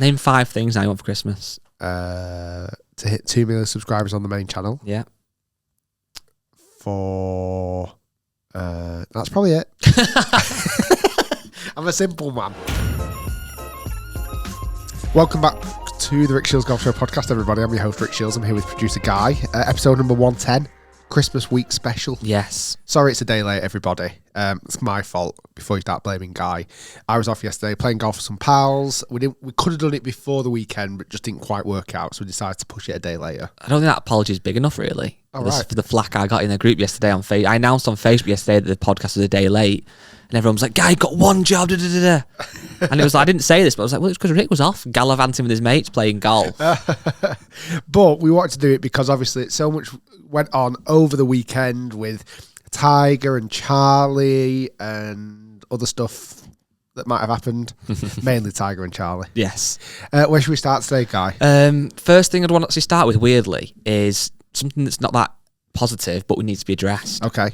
Name 5 things I want for Christmas. To hit 2 million subscribers on the main channel. Yeah. That's probably it. I'm a simple man. Welcome back to the Rick Shiels Golf Show podcast, everybody. I'm your host, Rick Shiels. I'm here with producer Guy. Episode number 110, Christmas week special. Yes. Sorry it's a day late, everybody. It's my fault. Before you start blaming Guy, I was off yesterday playing golf with some pals. We could have done it before the weekend, but just didn't quite work out, so we decided to push it a day later. I don't think that apology is big enough, really. Oh, right. For the flack I got in the group yesterday on Facebook. I announced on Facebook yesterday that the podcast was a day late, and everyone was like, "Guy, got one job." Da, da, da, da. And it was like, I didn't say this, but I was like, well, it's because Rick was off gallivanting with his mates playing golf. But we wanted to do it because obviously so much went on over the weekend with Tiger and Charlie and other stuff that might have happened. Mainly Tiger and Charlie. Yes. Where should we start today, Guy? First thing I'd want to actually start with, weirdly, is something that's not that positive, but needs to be addressed. Okay.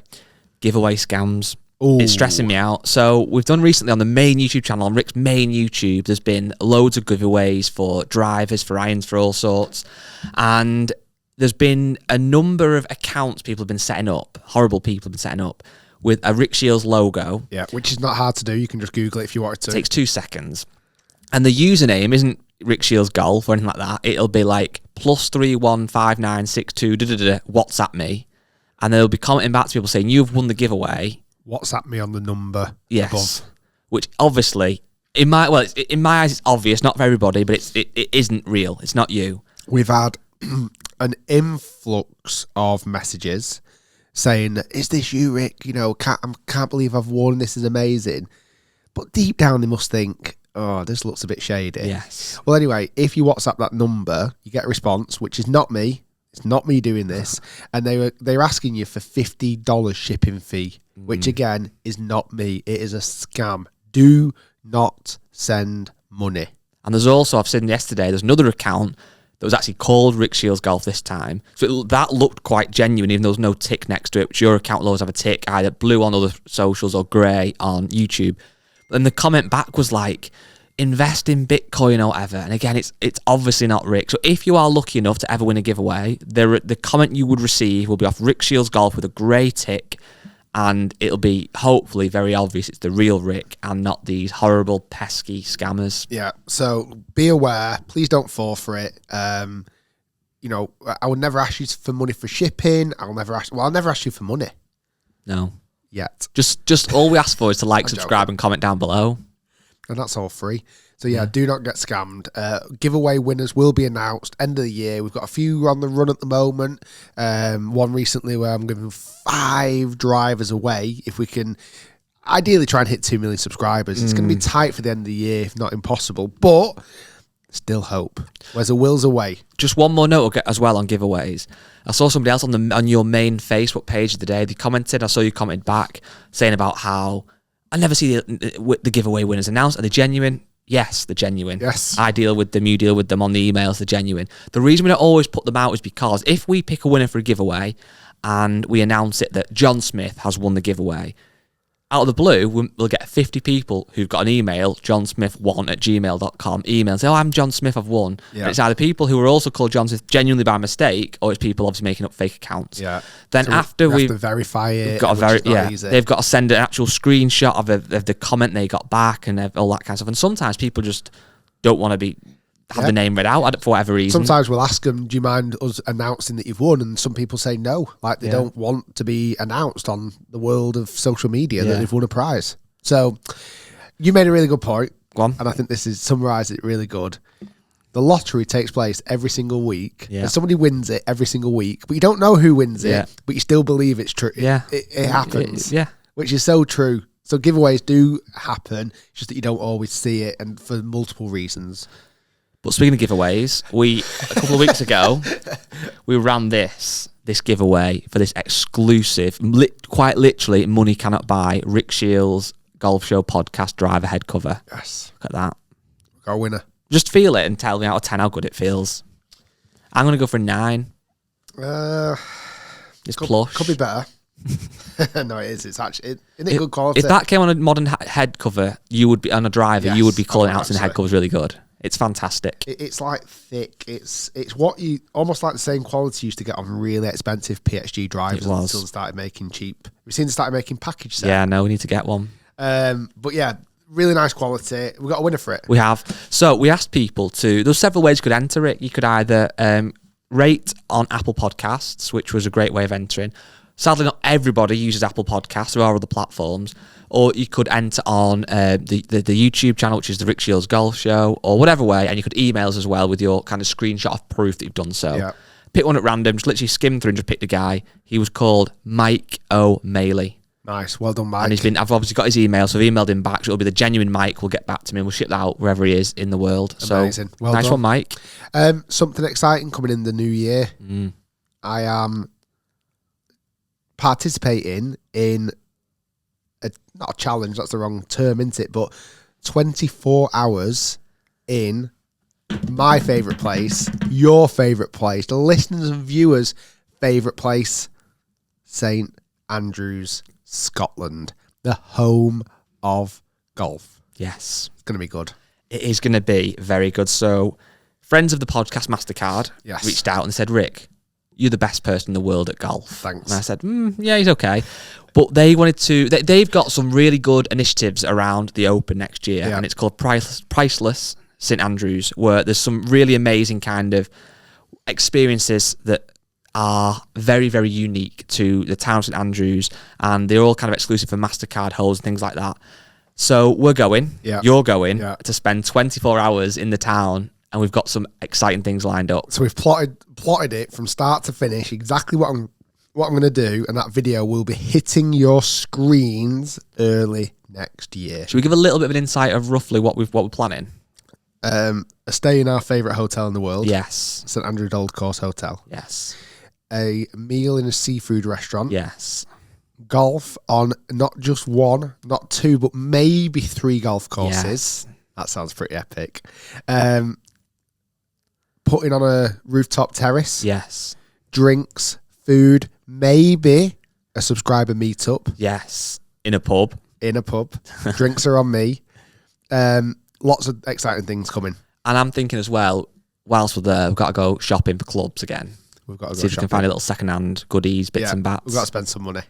Giveaway scams. Ooh. It's stressing me out. So we've done recently on the main YouTube channel, on Rick's main YouTube, there's been loads of giveaways for drivers, for irons, for all sorts. And there's been a number of accounts people have been setting up, horrible people have been setting up, with a Rick Shiels logo. Yeah, which is not hard to do. You can just Google it if you wanted to. It takes 2 seconds. And the username isn't Rick Shiels Golf or anything like that. It'll be like +315962 WhatsApp me. And they'll be commenting back to people saying, "You've won the giveaway. WhatsApp me on the number Yes." above. Which obviously, in my eyes, it's obvious, not for everybody, but it isn't real. It's not you. We've had an influx of messages saying, "Is this you, Rick? You know, can't believe I've won. This is amazing." But deep down, they must think, "Oh, this looks a bit shady." Yes. Well, anyway, if you WhatsApp that number, you get a response, which is not me. It's not me doing this, and they're asking you for $50 shipping fee, which again is not me. It is a scam. Do not send money. And there's also, I've seen yesterday, there's another account that was actually called Rick Shiels Golf this time. So that looked quite genuine, even though there was no tick next to it, which your account will always have a tick, either blue on other socials or grey on YouTube. And the comment back was like, "Invest in Bitcoin or whatever." And again, it's obviously not Rick. So if you are lucky enough to ever win a giveaway, the comment you would receive will be off Rick Shiels Golf with a grey tick, and it'll be hopefully very obvious it's the real Rick and not these horrible, pesky scammers. Yeah, so be aware. Please don't fall for it. You know, I would never ask you for money for shipping. I'll never ask you for money. No. Yet. Just all we ask for is to like, subscribe, and comment down below. And that's all free. So yeah, do not get scammed. Giveaway winners will be announced end of the year. We've got a few on the run at the moment. One recently where I'm giving 5 drivers away. If we can ideally try and hit 2 million subscribers. It's going to be tight for the end of the year, if not impossible. But still hope. Where's a will's a way. Just one more note as well on giveaways. I saw somebody else on your main Facebook page of the day. They commented. I saw you commented back saying about how I never see the giveaway winners announced. Are they genuine? Yes, they're genuine. Yes. I deal with them, you deal with them on the emails, they're genuine. The reason we don't always put them out is because if we pick a winner for a giveaway and we announce it that John Smith has won the giveaway, out of the blue, we'll get 50 people who've got an email, johnsmith1@gmail.com, email and say, "Oh, I'm John Smith, I've won." Yeah. And it's either people who are also called John Smith genuinely by mistake, or it's people obviously making up fake accounts. Yeah. Then so after we have to verify it, they've got to send an actual screenshot of the comment they got back and all that kind of stuff. And sometimes people just don't want to have the name read out for whatever reason. Sometimes we'll ask them, "Do you mind us announcing that you've won?" And some people say no, like they don't want to be announced on the world of social media that they've won a prize. So you made a really good point. Go on. And I think this is summarised it really good. The lottery takes place every single week. Yeah. And somebody wins it every single week, but you don't know who wins it, but you still believe it's true. Yeah. It happens. Yeah. Which is so true. So giveaways do happen, it's just that you don't always see it, and for multiple reasons. But speaking of giveaways, a couple of weeks ago, we ran this giveaway for this exclusive, quite literally, money cannot buy, Rick Shiels Golf Show podcast driver head cover. Yes. Look at that. Got a winner. Just feel it and tell me out of 10 how good it feels. I'm going to go for 9. It's plush. Could be better. No, it is. It's actually isn't it good quality. If that came on a modern head cover, you would be on a driver. You would be calling out saying the head cover's really good. It's fantastic. It's like thick. It's what you almost like the same quality you used to get on really expensive PXG drives until they started making cheap. We've seen they started making package sets. Yeah, no, we need to get one. But yeah, really nice quality. We got a winner for it. We have. So we asked people to. There's several ways you could enter it. You could either rate on Apple Podcasts, which was a great way of entering. Sadly, not everybody uses Apple Podcasts. There are other platforms. Or you could enter on the YouTube channel, which is the Rick Shiels Golf Show, or whatever way, and you could email us as well with your kind of screenshot of proof that you've done so. Yeah. Pick one at random, just literally skim through and just pick the guy. He was called Mike O'Malley. Nice, well done, Mike. And I've obviously got his email, so I've emailed him back. So it'll be the genuine Mike. Will get back to me, and we'll ship that out wherever he is in the world. Amazing. So well nice done. one, Mike. Something exciting coming in the new year. I am participating in not a challenge, that's the wrong term, isn't it? But 24 hours in my favourite place, your favourite place, the listeners and viewers' favourite place, St Andrews, Scotland, the home of golf. Yes. It's going to be good. It is going to be very good. So, friends of the podcast MasterCard reached out and said, Rick, you're the best person in the world at golf. Thanks. And I said, yeah, he's okay. But they wanted to, they've got some really good initiatives around the Open next year, and it's called Priceless St Andrews, where there's some really amazing kind of experiences that are very, very unique to the town of St Andrews, and they're all kind of exclusive for MasterCard holders and things like that. So we're going, you're going to spend 24 hours in the town, and we've got some exciting things lined up. So we've plotted it from start to finish, exactly what I'm going to do, and that video will be hitting your screens early next year. Should we give a little bit of an insight of roughly what we're planning? A stay in our favourite hotel in the world. Yes. St Andrews Old Course Hotel. Yes. A meal in a seafood restaurant. Yes. Golf on not just one, not two, but maybe 3 golf courses. Yes. That sounds pretty epic. Putting on a rooftop terrace. Yes. Drinks, food, maybe a subscriber meetup. Yes. In a pub. Drinks are on me. Lots of exciting things coming. And I'm thinking as well, whilst we're there, we've got to go shopping for clubs again. We've got to go see if we can find a little second-hand goodies, bits and bats. We've got to spend some money.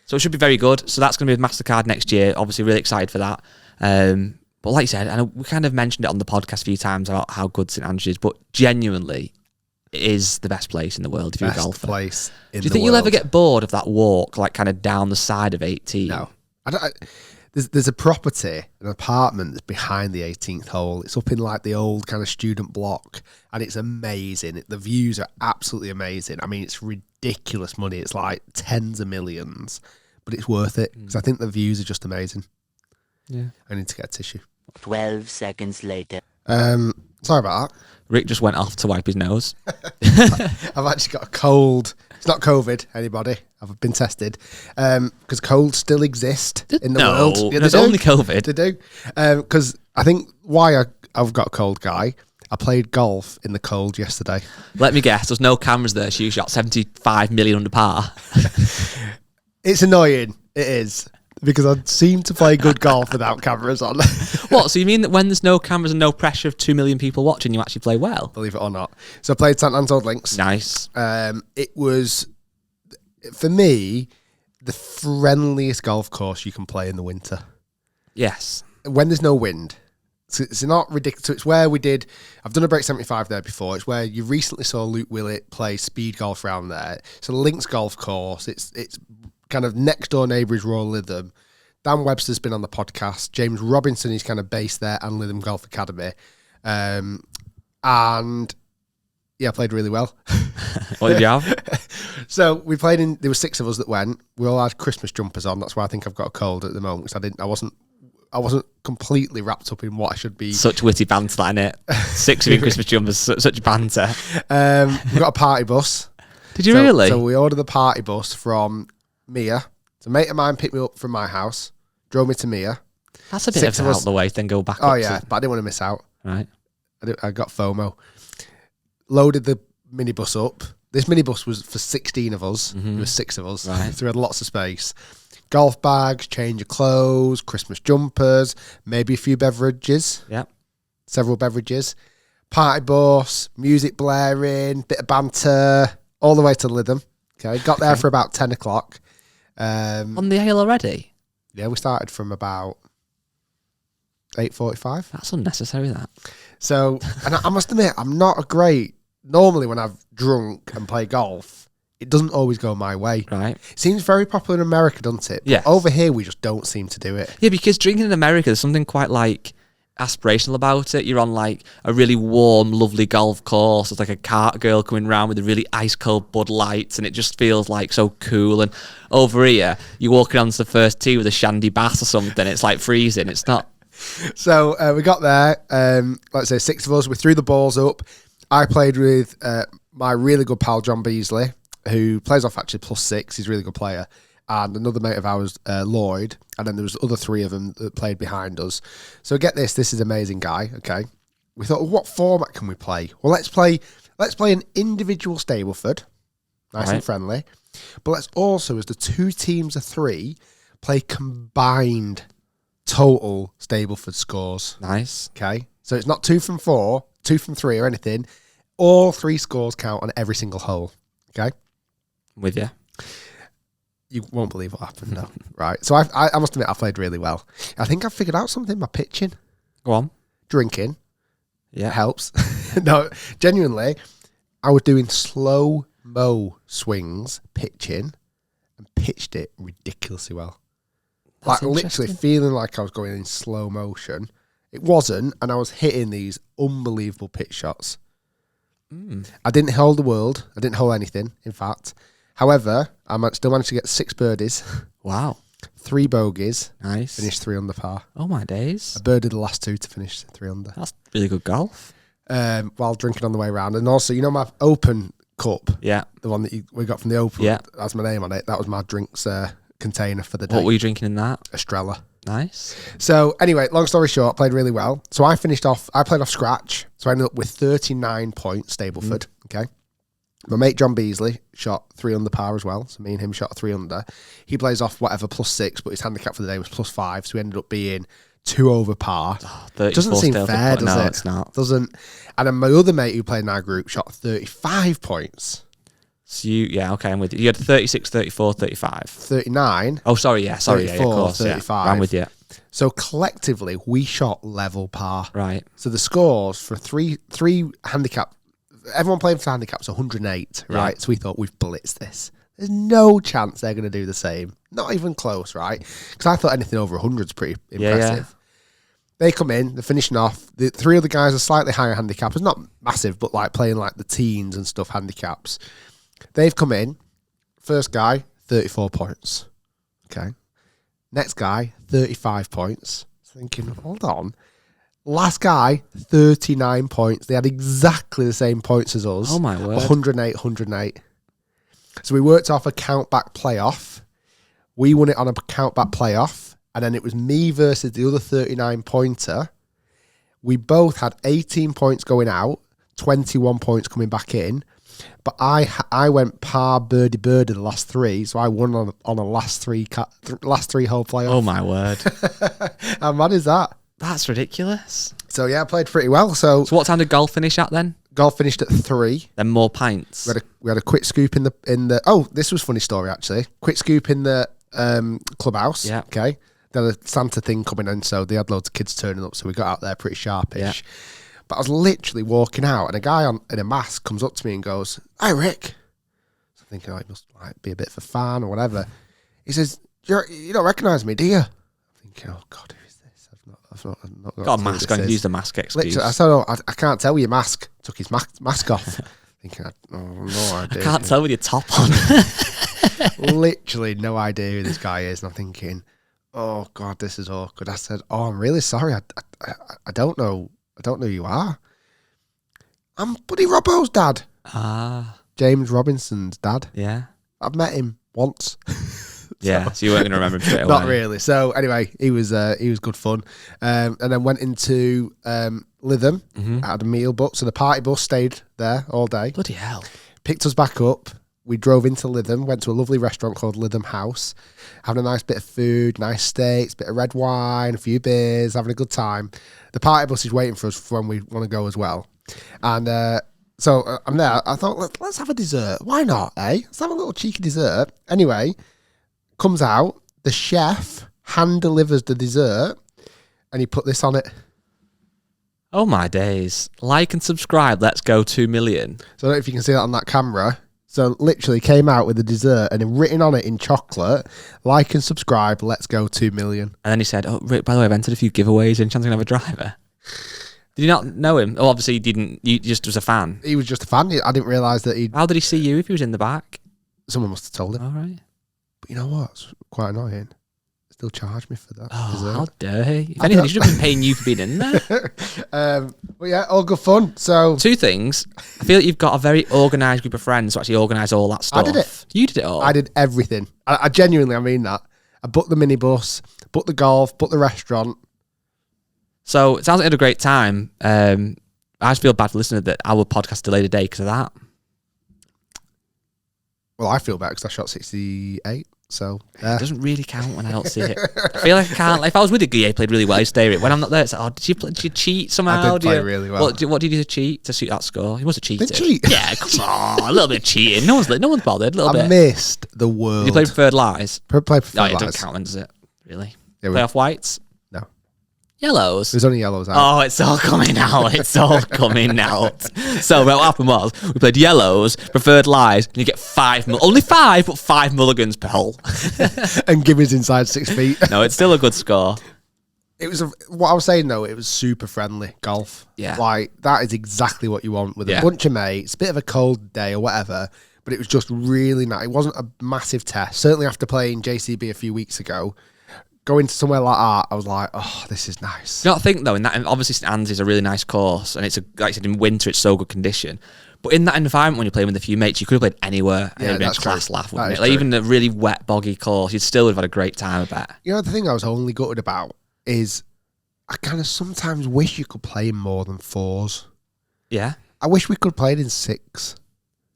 So it should be very good. So that's going to be with MasterCard next year. Obviously, really excited for that. But like you said, I know we kind of mentioned it on the podcast a few times about how good St Andrews is, but genuinely, it is the best place in the world if you're a golfer. Place in the world. Do you think you'll ever get bored of that walk, like kind of down the side of 18? No. There's a property, an apartment that's behind the 18th hole. It's up in like the old kind of student block, and it's amazing. The views are absolutely amazing. I mean, it's ridiculous money. It's like tens of millions, but it's worth it because I think the views are just amazing. Yeah. I need to get a tissue. 12 seconds later. Sorry about that. Rick just went off to wipe his nose. I've actually got a cold. It's not COVID, anybody. I've been tested. Because colds still exist in the world. Yeah, there's only COVID. They do. Because I think why I've got a cold, guy, I played golf in the cold yesterday. Let me guess, there's no cameras there, so you shot 75 million under par. It's annoying. It is. Because I seem to play good golf without cameras on. What? So you mean that when there's no cameras and no pressure of 2 million people watching, you actually play well? Believe it or not. So I played St Anne's Old Links. Nice. It was, for me, the friendliest golf course you can play in the winter. Yes. When there's no wind. So it's not ridiculous. So it's where we did, I've done a break 75 there before. It's where you recently saw Luke Willett play speed golf around there. So the Links golf course, it's kind of next door neighbour is Royal Lytham. Dan Webster's been on the podcast. James Robinson is kind of based there and Lytham Golf Academy. And yeah, I played really well. What did you have? So we played in, there were 6 of us that went. We all had Christmas jumpers on. That's why I think I've got a cold at the moment. Because I wasn't completely wrapped up in what I should be. Such witty banter, that, innit? 6 of you in Christmas jumpers, such banter. We got a party bus. Did you really? So we ordered the party bus from Mia. So a mate of mine picked me up from my house, drove me to Mia. That's a bit of out the way, then go back. Oh yeah, but I didn't want to miss out. Right. I got FOMO. Loaded the minibus up. This minibus was for 16 of us. There was 6 of us. Right. So we had lots of space. Golf bags, change of clothes, Christmas jumpers, maybe a few beverages. Yep. several beverages, party bus, music blaring, bit of banter, all the way to Lytham. Okay, got there for about 10 o'clock. On the ale already? Yeah, we started from about 8:45. That's unnecessary, that. So, and I must admit, I'm not a great... Normally, when I've drunk and play golf, it doesn't always go my way. Right. It seems very popular in America, doesn't it? But Yes. over here, we just don't seem to do it. Yeah, because drinking in America, there's something quite like aspirational about it. You're on like a really warm, lovely golf course. There's like a cart girl coming round with a really ice cold Bud Lights, and it just feels like so cool. And over here, you're walking onto the first tee with a shandy bass or something. It's like freezing. It's not. So we got there. Let's say 6 of us. We threw the balls up. I played with my really good pal John Beasley, who plays off actually +6. He's a really good player. And another mate of ours, Lloyd. And then there was other 3 of them that played behind us. So get this. This is an amazing guy. Okay. We thought, well, what format can we play? Well, let's play an individual Stableford. Nice and friendly. But let's also, as the 2 teams of 3, play combined total Stableford scores. Nice. Okay. So it's not 2 from 4, 2 from 3 or anything. All 3 scores count on every single hole. Okay. I'm with you. You won't believe what happened, though. Right. So I must admit, I played really well. I think I figured out something. My pitching. Go on. Drinking. Yeah. Helps. No, genuinely, I was doing slow-mo swings, pitching, and pitched it ridiculously well. That's like literally feeling like I was going in slow motion. It wasn't, and I was hitting these unbelievable pitch shots. I didn't hold the world. I didn't hold anything, in fact. However, I still managed to get 6 birdies. Wow. 3 bogeys. Nice. Finished 3 under par. Oh, my days. I birdied the last 2 to finish 3 under. That's really good golf. While drinking on the way around. And also, you know my Open Cup? Yeah. The one that we got from the Open? Yeah. That's my name on it. That was my drinks container for the day. What were you drinking in that? Estrella. Nice. So anyway, long story short, played really well. So I played off scratch. So I ended up with 39 points, Stableford. Okay. My mate John Beasley shot 3 under par as well. So me and him shot 3 under. He plays off whatever +6, but his handicap for the day was +5. So we ended up being 2 over par. Doesn't seem fair, does it? No, it's not. Doesn't. And then my other mate who played in our group shot 35 points. So I'm with you. You had 36, 34, 35. 39. Oh, sorry, yeah, 34, of course. 35. Yeah. I'm with you. So collectively, we shot level par. Right. So the scores for three handicap, everyone playing for handicaps 108, right? Yeah. So we thought we've blitzed this. There's no chance they're going to do the same. Not even close, right? Because I thought anything over 100 is pretty impressive. Yeah. They come in, they're finishing off. The 3 other guys are slightly higher handicappers, not massive, but like playing like the teens and stuff handicaps. They've come in. First guy, 34 points. Okay. Next guy, 35 points. Thinking, hold on. Last guy, 39 points. They had exactly the same points as us. Oh, my word. 108. So we worked off a count-back playoff. We won it on a count-back playoff. And then it was me versus the other 39-pointer. We both had 18 points going out, 21 points coming back in. But I went par birdie the last 3, so I won on a last three hole playoff. Oh, my word. How mad is that? That's ridiculous. So yeah, I played pretty well. So what time did golf finish at then? Golf finished at 3. Then more pints. We had a quick scoop in the. Oh, this was a funny story actually. Quick scoop in the clubhouse. Yeah. Okay. Then a Santa thing coming in, so they had loads of kids turning up. So we got out there pretty sharpish. Yeah. But I was literally walking out, and a guy in a mask comes up to me and goes, "Hi, Rick." So I'm thinking, it must be a bit of a fan or whatever. He says, "You don't recognise me, do you?" I'm thinking, "Oh God, who is this? I've not got a mask on. Use the mask excuse. Literally, I said, "Oh, I can't tell with your mask." Took his mask off. Thinking, no idea. I can't tell with your top on. Literally no idea who this guy is, and I'm thinking, "Oh God, this is awkward." I said, "Oh, I'm really sorry. I don't know. I don't know who you are. I'm Buddy Robbo's dad." James Robinson's dad. Yeah. I've met him once. Yeah, so you weren't going to remember him straight away. Not really. So anyway, he was good fun. And then went into Lytham, had a meal booked. So the party bus stayed there all day. Bloody hell. Picked us back up. we drove into Lytham, went to a lovely restaurant called Lytham House, having a nice bit of food, nice steaks, bit of red wine, a few beers, having a good time. The party bus is waiting for us for when we want to go as well. And so I'm there. I thought, let's have a dessert. Why not, eh? Let's have a little cheeky dessert. Anyway, comes out, the chef hand delivers the dessert, and he put this on it. Oh my days. Like and subscribe, let's go 2 million. So I don't know if you can see that on that camera. So literally came out with the dessert and then written on it in chocolate, like and subscribe, let's go 2 million. And then he said, oh, Rick, by the way, I've entered a few giveaways and chance I'm going to have a driver. Did you not know him? Oh, obviously you didn't. You just was a fan. He was just a fan. I didn't realise that he'd... How did he see you if he was in the back? Someone must have told him. All right. But you know what? It's quite annoying. Still charge me for that. Oh, how dare he? If anything, he should have been paying you for being in there. But yeah, all good fun. So 2 things. I feel like you've got a very organised group of friends who actually organise all that stuff. I did it. You did it all. I did everything. I genuinely, I mean that. I booked the minibus, booked the golf, booked the restaurant. So it sounds like you had a great time. I just feel bad for listening that our podcast delayed a day because of that. Well, I feel bad because I shot 68. So It doesn't really count when I don't see it. I feel like I can't. Like, if I was with a guy, he played really well. He'd stay it. When I'm not there, it's like, oh, did you cheat somehow? I did play really well. What did you do to cheat to suit that score? He must have cheated. Did cheat? Yeah, come on, a little bit of cheating. No one's bothered. A little I bit. missed the world. Did you play Preferred Lies? Play Preferred No, Lies. it doesn't count then, does it? Really? Yeah, Play off whites? No. Yellows? There's only yellows out. Oh, it's all coming out. It's all coming out. So what happened was we played yellows, Preferred Lies, and you get only 5, but 5 mulligans per hole. And Gimmy's inside 6 feet. No, it's still a good score. It was what I was saying though. It was super friendly golf. Yeah. Like that is exactly what you want with a bunch of mates. Bit of a cold day or whatever, but it was just really nice. It wasn't a massive test. Certainly after playing JCB a few weeks ago, going to somewhere like that, I was like, oh, this is nice. You know what I think though, in that, obviously St Anne's is a really nice course, and it's like I said, in winter it's so good condition. But in that environment, when you're playing with a few mates, you could have played anywhere, and it'd been a class laugh, wouldn't it? Like, even a really wet, boggy course, you'd still have had a great time. I bet. You know, the thing I was only gutted about is I kind of sometimes wish you could play in more than 4s. Yeah. I wish we could play it in 6.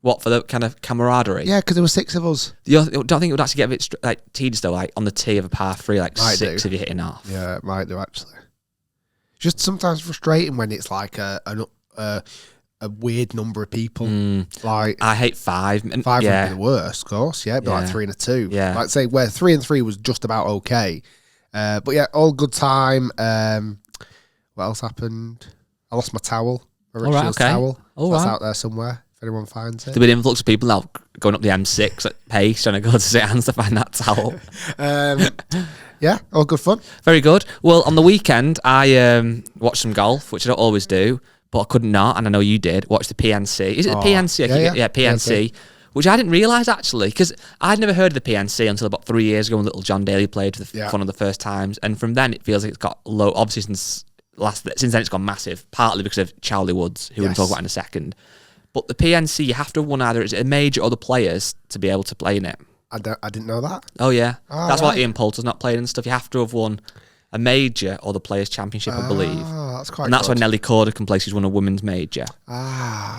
What, for the kind of camaraderie? Yeah, because there were 6 of us. You don't think it would actually get a bit like tedious though, like on the tee of a par 3, like Might 6 do. if you're hitting off. Yeah, it might do actually. Just sometimes frustrating when it's like a weird number of people. Like I hate 5. 5 would be the worst, of course. Yeah, it'd be like 3 and a 2. Yeah. Like say where 3 and 3 was just about okay. But yeah, all good time. What else happened? I lost my towel. My Rick Shiels towel. That's out there somewhere. If anyone finds it. There'll be an influx of people now going up the M6 at pace trying to go to St Anne's to find that towel. Yeah, all good fun. Very good. Well, on the weekend, I watched some golf, which I don't always do, but I could not, and I know you did, watch the PNC. Is it the PNC? Yeah, PNC. Which I didn't realise, actually, because I'd never heard of the PNC until about 3 years ago when little John Daly played for one of the first times. And from then, it feels like it's got low. Obviously, since then, it's gone massive, partly because of Charlie Woods, who we'll talk about in a second. But the PNC, you have to have won either a major or the players to be able to play in it. I didn't know that. Oh, yeah. That's why Ian Poulter's not playing and stuff. You have to have won a major or the Players' Championship, I believe. That's quite And that's good. when Nelly Corder can play. She's won a women's major.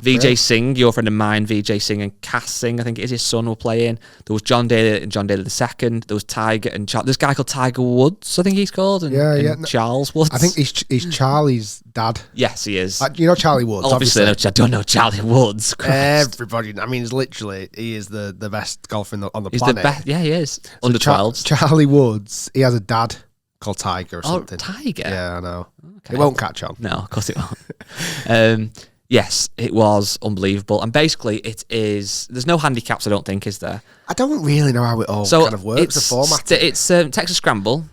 VJ Singh, your friend of mine, VJ Singh and Cass Singh, I think it is his son, were playing. There was John Daly and John Daly II. There was Tiger and this guy called Tiger Woods, I think he's called. And Charles Woods. I think he's Charlie's dad. Yes, he is. You know Charlie Woods, obviously. I don't know Charlie Woods. Christ. Everybody, I mean, he is the best golfer on the He's planet. The best. Yeah, he is. Under 12s. Charlie Woods, he has a dad called Tiger or something. Tiger? Yeah, I know. Okay. It won't catch on. No, of course it won't. Yes, it was unbelievable. And basically, there's no handicaps, I don't think, is there? I don't really know how it all kind of works, the format. It's Texas Scramble.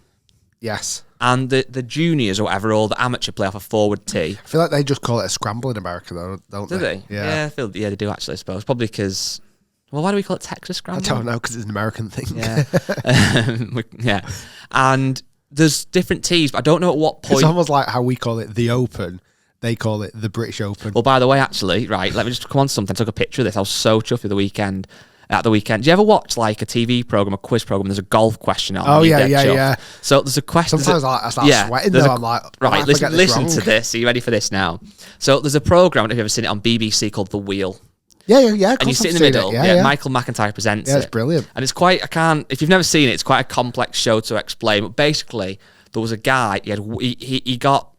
Yes. And the juniors or whatever, or the amateur play off a forward tee. I feel like they just call it a scramble in America, though, don't they? Do they? Yeah. I feel they do, actually, I suppose. Probably because... Well, why do we call it Texas Scramble? I don't know, because it's an American thing. Yeah. Yeah. And... there's different tees, but I don't know at what point... It's almost like how we call it the Open. They call it the British Open. Well, by the way, actually, right, let me just come on to something. I took a picture of this. I was so chuffed at the weekend. Do you ever watch like a TV program, a quiz program? There's a golf question on. Oh, yeah. So there's a question. Sometimes I start sweating though. I'm like, right, listen to this. Are you ready for this now? So there's a program, I don't know if you've ever seen it on BBC, called The Wheel. Yeah. And you sit in the middle. Yeah, Michael McIntyre presents it. Yeah, it's brilliant. And it's quite, if you've never seen it, it's quite a complex show to explain. But basically, there was a guy, he got,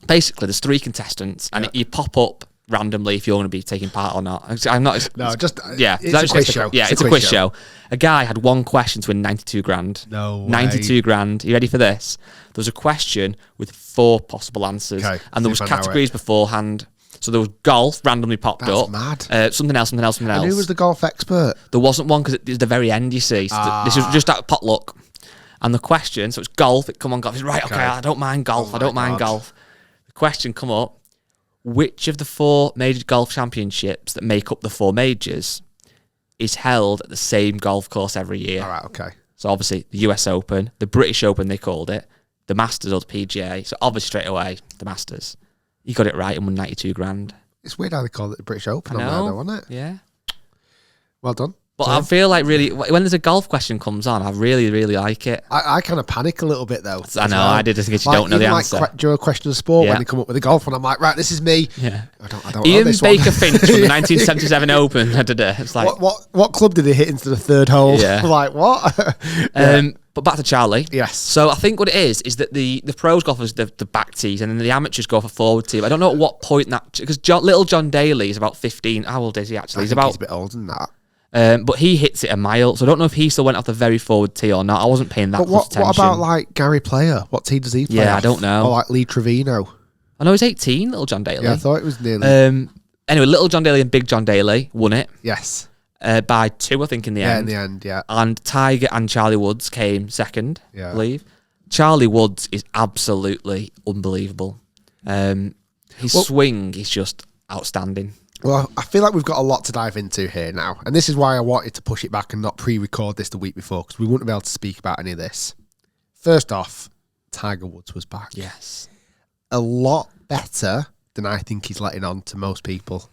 basically, there's 3 contestants, and you pop up randomly if you're going to be taking part or not. I'm not. It's a quiz show. Yeah, it's a quiz show. A guy had 1 question to win 92 grand. No way. 92 grand. You ready for this? There was a question with 4 possible answers, and there was categories beforehand. So there was golf randomly popped up. That's mad. Something else. And who was the golf expert? There wasn't one because it was the very end. You see, so this was just at potluck. And the question, so it's golf. Come on, golf. It's right. Okay, I don't mind golf. I don't mind golf. The question come up. Which of the 4 major golf championships that make up the 4 majors is held at the same golf course every year? All right, okay. So obviously the US Open, the British Open they called it, the Masters or the PGA. So obviously straight away, the Masters. You got it right and won 92 grand. It's weird how they call it the British Open on there, though, isn't it? Yeah. Well done. But I feel like really, when there's a golf question comes on, I really, really like it. I kind of panic a little bit though. I know, I did just in case you don't know the answer. During a question of sport, when they come up with a golf one, I'm like, right, this is me. Yeah. I don't Ian know this Baker one. Finch from the 1977 Open. It's like, what club did he hit into the 3rd hole? Yeah. Like, what? But back to Charlie. Yes. So I think what it is that the pros go for the back tees and then the amateurs go for forward tee. I don't know at what point because little John Daly is about 15. How old is he actually? He's a bit older than that. But he hits it a mile, so I don't know if he still went off the very forward tee or not. I wasn't paying that close attention. What about like Gary Player? What tee does he play? Yeah, off? I don't know. Or like Lee Trevino? I know he's 18, little John Daly. Yeah, I thought it was nearly. Anyway, little John Daly and big John Daly won it. Yes. By 2, I think, in the end. Yeah, in the end, yeah. And Tiger and Charlie Woods came second, I believe. Charlie Woods is absolutely unbelievable. His swing is just outstanding. Well, I feel like we've got a lot to dive into here now. And this is why I wanted to push it back and not pre-record this the week before, because we wouldn't be able to speak about any of this. First off, Tiger Woods was back. Yes. A lot better than I think he's letting on to most people.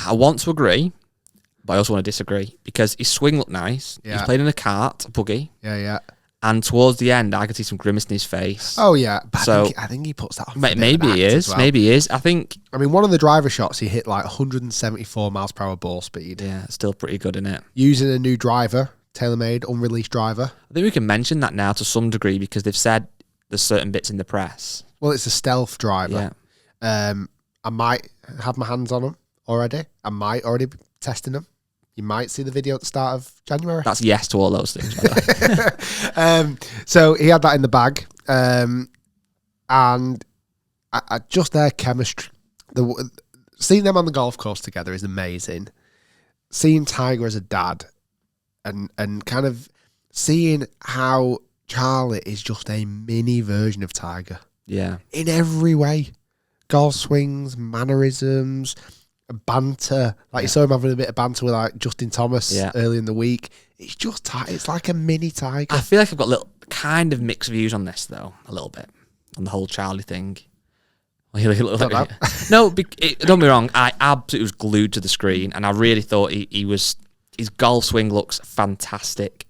I want to agree, but I also want to disagree, because his swing looked nice. Yeah. He's played in a cart, a buggy. Yeah. And towards the end, I could see some grimace in his face. Oh, yeah. But so I think he puts that on. Maybe he is. Well. Maybe he is. I mean, one of the driver shots, he hit like 174 miles per hour ball speed. Yeah, still pretty good, isn't it? Using a new driver, tailor-made, unreleased driver. I think we can mention that now to some degree because they've said there's certain bits in the press. Well, it's a stealth driver. Yeah. I might have my hands on them already. I might already be testing them. You might see the video at the start of January. That's yes to all those things. So he had that in the bag. And I just their chemistry. Seeing them on the golf course together is amazing. Seeing Tiger as a dad and kind of seeing how Charlie is just a mini version of Tiger. Yeah. In every way. Golf swings, mannerisms, banter. Like you saw him having a bit of banter with like Justin Thomas early in the week. It's just it's like a mini Tiger. I feel like I've got little kind of mixed views on this though, a little bit on the whole Charlie thing. No, don't get me wrong. I absolutely was glued to the screen, and I really thought his golf swing looks fantastic.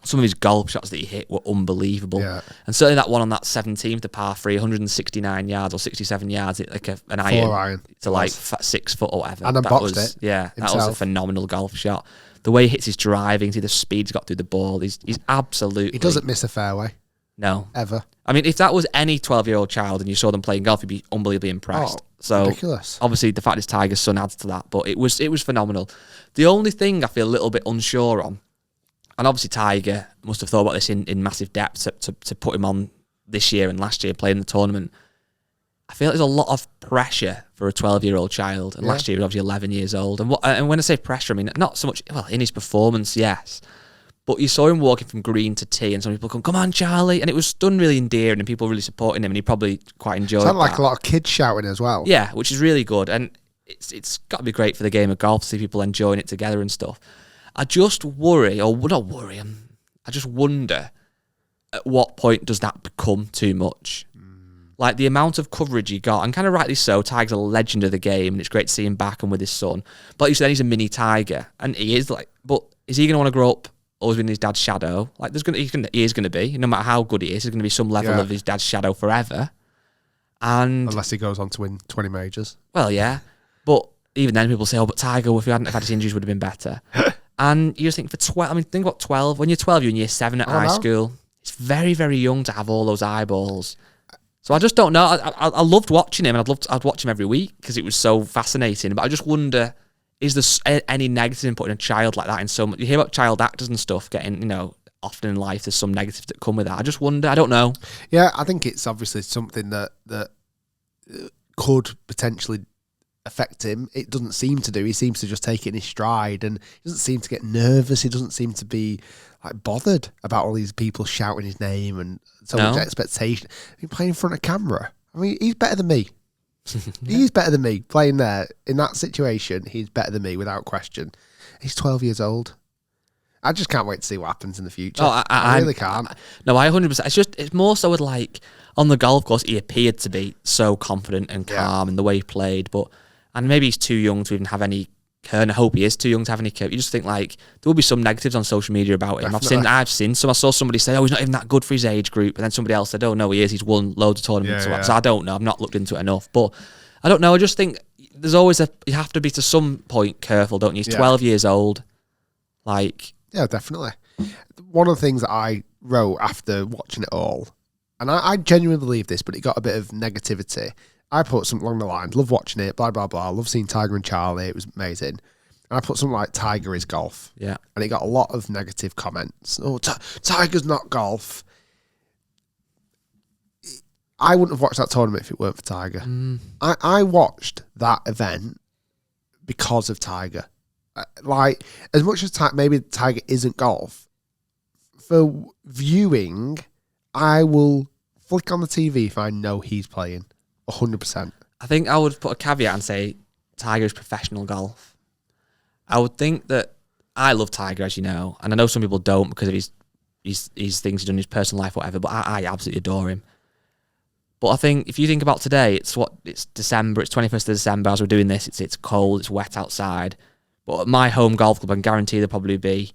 Some of his golf shots that he hit were unbelievable. Yeah. And certainly that one on that 17th, the par 3, 169 yards or 67 yards, like an iron. 4 iron. To like 6 foot or whatever. And unboxed it. Yeah, that was a phenomenal golf shot. The way he hits his driving, see the speed he's got through the ball, he's absolutely... He doesn't miss a fairway. No. Ever. I mean, if that was any 12-year-old child and you saw them playing golf, you'd be unbelievably impressed. So ridiculous. Obviously, the fact it's Tiger's son adds to that, but it was phenomenal. The only thing I feel a little bit unsure on, and obviously Tiger must have thought about this in massive depth to put him on this year and last year playing the tournament. I feel like there's a lot of pressure for a 12-year-old child, and last year he was obviously 11 years old. And when I say pressure, I mean not so much in his performance, yes, but you saw him walking from green to tee, and some people come on, Charlie, and it was done really endearing, and people really supporting him, and he probably quite enjoyed it. Sounded like a lot of kids shouting as well. Yeah, which is really good, and it's got to be great for the game of golf to see people enjoying it together and stuff. I just worry, or not worry, I just wonder at what point does that become too much? Like the amount of coverage he got, and kind of rightly so, Tiger's a legend of the game, and it's great to see him back and with his son. But you said he's a mini Tiger, and he is like, but is he going to want to grow up always in his dad's shadow? Like he is going to be, no matter how good he is, there's going to be some level of his dad's shadow forever. And unless he goes on to win 20 majors. Well, yeah, but even then people say, oh, but Tiger, if he hadn't have had his injuries, would have been better. And you just think for 12, I mean, think about 12. When you're 12, you're in year 7 at high school. It's very, very young to have all those eyeballs. So I just don't know. I loved watching him, and I'd watch him every week because it was so fascinating. But I just wonder, is there any negative in putting a child like that in so much? You hear about child actors and stuff getting, often in life there's some negatives that come with that. I just wonder. I don't know. Yeah, I think it's obviously something that could potentially affect him. It doesn't seem to do. He seems to just take it in his stride, and he doesn't seem to get nervous. He doesn't seem to be like bothered about all these people shouting his name and so much expectation. He's playing in front of camera. I mean, he's better than me. He's better than me playing there in that situation. He's better than me without question. He's 12 years old. I just can't wait to see what happens in the future. Oh, I really can't. No, I 100%. It's more so with like on the golf course, he appeared to be so confident and calm in the way he played, and maybe he's too young to even have any. And I hope he is too young to have any. You just think like there will be some negatives on social media about him. Definitely. I've seen some. I saw somebody say, "Oh, he's not even that good for his age group," and then somebody else said, "Oh no, he is. He's won loads of tournaments." So I don't know. I've not looked into it enough, but I don't know. I just think there's always you have to be to some point careful, don't you? He's 12 years old. Like, yeah, definitely. One of the things that I wrote after watching it all, and I genuinely believe this, but it got a bit of negativity. I put something along the lines, love watching it, blah, blah, blah. Love seeing Tiger and Charlie. It was amazing. And I put something like Tiger is golf. Yeah. And it got a lot of negative comments. Oh, Tiger's not golf. I wouldn't have watched that tournament if it weren't for Tiger. I watched that event because of Tiger. Like, as much as maybe Tiger isn't golf, for viewing, I will flick on the TV if I know he's playing. 100%. I think I would put a caveat and say Tiger is professional golf. I would think that I love Tiger, as you know, and I know some people don't because of his things he's done in his personal life, whatever. But I absolutely adore him. But I think if you think about today, it's December. It's 21st of December. As we're doing this, it's cold. It's wet outside. But at my home golf club, I can guarantee there'll probably be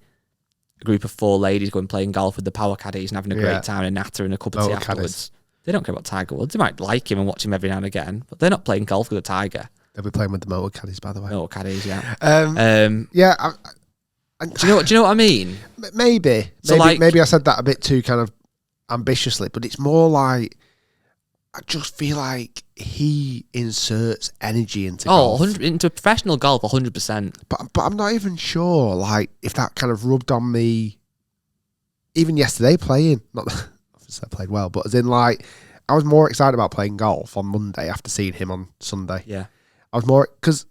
a group of 4 ladies going playing golf with the power caddies and having a great time and a natter and a cup of tea afterwards. They don't care about Tiger Woods. They might like him and watch him every now and again, but they're not playing golf with a Tiger. They'll be playing with the motor caddies, by the way. Motor caddies, yeah. Yeah. Do you know what I mean? Maybe. So maybe I said that a bit too kind of ambitiously, but it's more like I just feel like he inserts energy into golf. Into professional golf, 100%. But I'm not even sure, like, if that kind of rubbed on me. Even yesterday playing, not that obviously I played well, but as in like, I was more excited about playing golf on Monday after seeing him on Sunday. Yeah, I was more because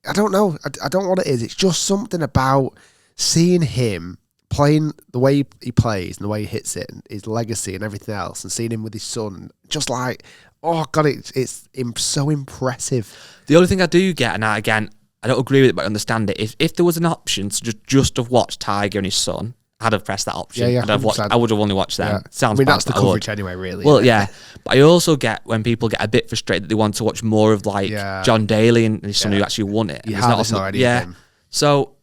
I don't know, I don't know what it is. It's just something about seeing him playing the way he plays and the way he hits it and his legacy and everything else, and seeing him with his son, just like, oh God, it's so impressive. The only thing I do get, and I don't agree with it, but I understand it, if there was an option to just have watched Tiger and his son, I'd have pressed that option. Yeah, I would have only watched them. Yeah. Sounds I mean, bad, that's the coverage anyway, really. Well, yeah. But I also get when people get a bit frustrated that they want to watch more of like John Daly and his son who actually won it. You hardly saw any of him. So,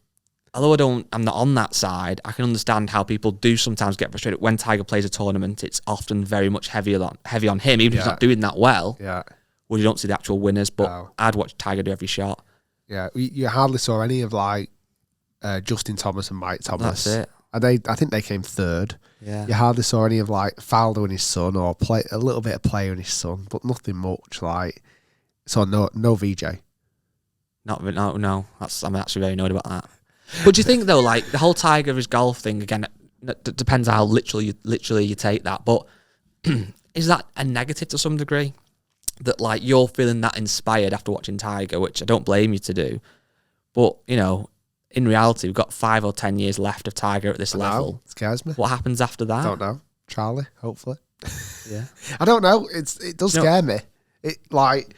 although I'm not on that side, I can understand how people do sometimes get frustrated. When Tiger plays a tournament, it's often very much heavy on him, even if he's not doing that well. Yeah. Well, you don't see the actual winners, but I'd watch Tiger do every shot. Yeah, you hardly saw any of like Justin Thomas and Mike Thomas. That's it. And I think they came third. Yeah. You hardly saw any of like Faldo and his son, or a little bit of Player and his son, but nothing much. Like, so no VJ. No. I'm actually very annoyed about that. But do you think though, like the whole Tiger of his golf thing again? It depends how literally you take that. But is that a negative to some degree? That like you're feeling that inspired after watching Tiger, which I don't blame you to do. But in reality, we've got 5 or 10 years left of Tiger at this level. It scares me. What happens after that? I don't know. Charlie, hopefully. Yeah. I don't know. It does scare me. It like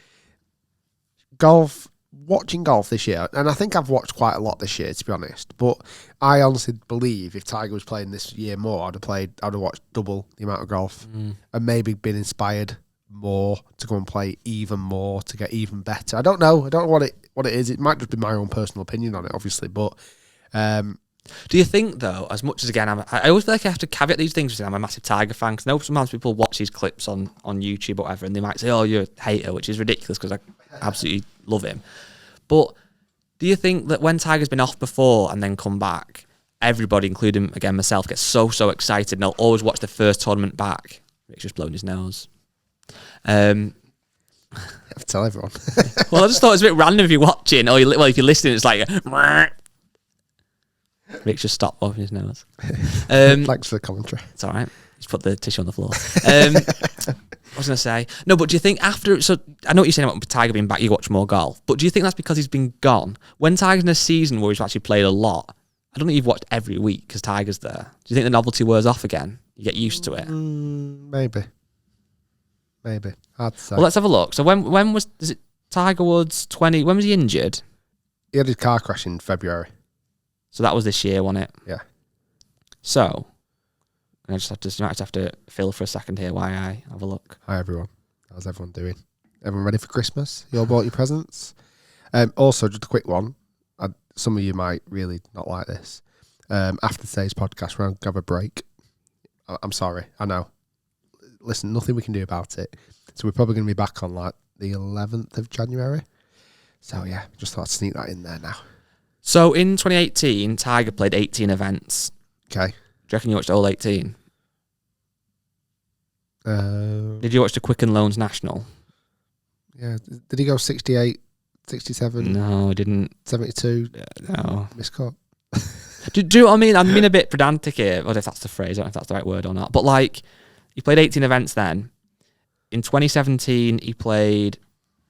golf. Watching golf this year, and I think I've watched quite a lot this year, to be honest. But I honestly believe if Tiger was playing this year more, I'd have watched double the amount of golf, and maybe been inspired more to go and play even more to get even better. I don't know what it is. It might just be my own personal opinion on it, obviously. But do you think though, as much as again, I always feel like I have to caveat these things because I'm a massive Tiger fan. Because I know sometimes people watch these clips on YouTube or whatever, and they might say, "Oh, you're a hater," which is ridiculous because I absolutely love him. But Do you think that when Tiger's been off before and then come back, everybody, including, again, myself, gets so excited and they'll always watch the first tournament back? Rick's just blowing his nose. I have to tell everyone. Well, I just thought it was a bit random if you're watching, or if you're listening, it's like... Rick's just stopped blowing his nose. Thanks for the commentary. It's all right. Just put the tissue on the floor. I was going to say, no, but do you think after, so I know what you're saying about Tiger being back, you watch more golf, but do you think that's because he's been gone? When Tiger's in a season where he's actually played a lot, I don't think you've watched every week because Tiger's there. Do you think the novelty wears off again? You get used to it? Maybe. Hard to say. Well, let's have a look. So when was, is it Tiger Woods 20, when was he injured? He had his car crash in February. So that was this year, wasn't it? Yeah. So, I just have to fill for a second here while I have a look. Hi, everyone. How's everyone doing? Everyone ready for Christmas? You all bought your presents? Also, just a quick one. Some of you might really not like this. After today's podcast, we're going to have a break. I'm sorry. I know. Listen, nothing we can do about it. So we're probably going to be back on like the 11th of January. So yeah, just thought I'd sneak that in there now. So in 2018, Tiger played 18 events. Okay. Do you reckon you watched all 18? Did you watch the Quicken Loans National? Yeah. Did he go 68, 67? No, I didn't. 72? No. Missed cut. Do you know what I mean? I'm being a bit pedantic here. I don't know if that's the phrase. I don't know if that's the right word or not. But like, he played 18 events then. In 2017, he played...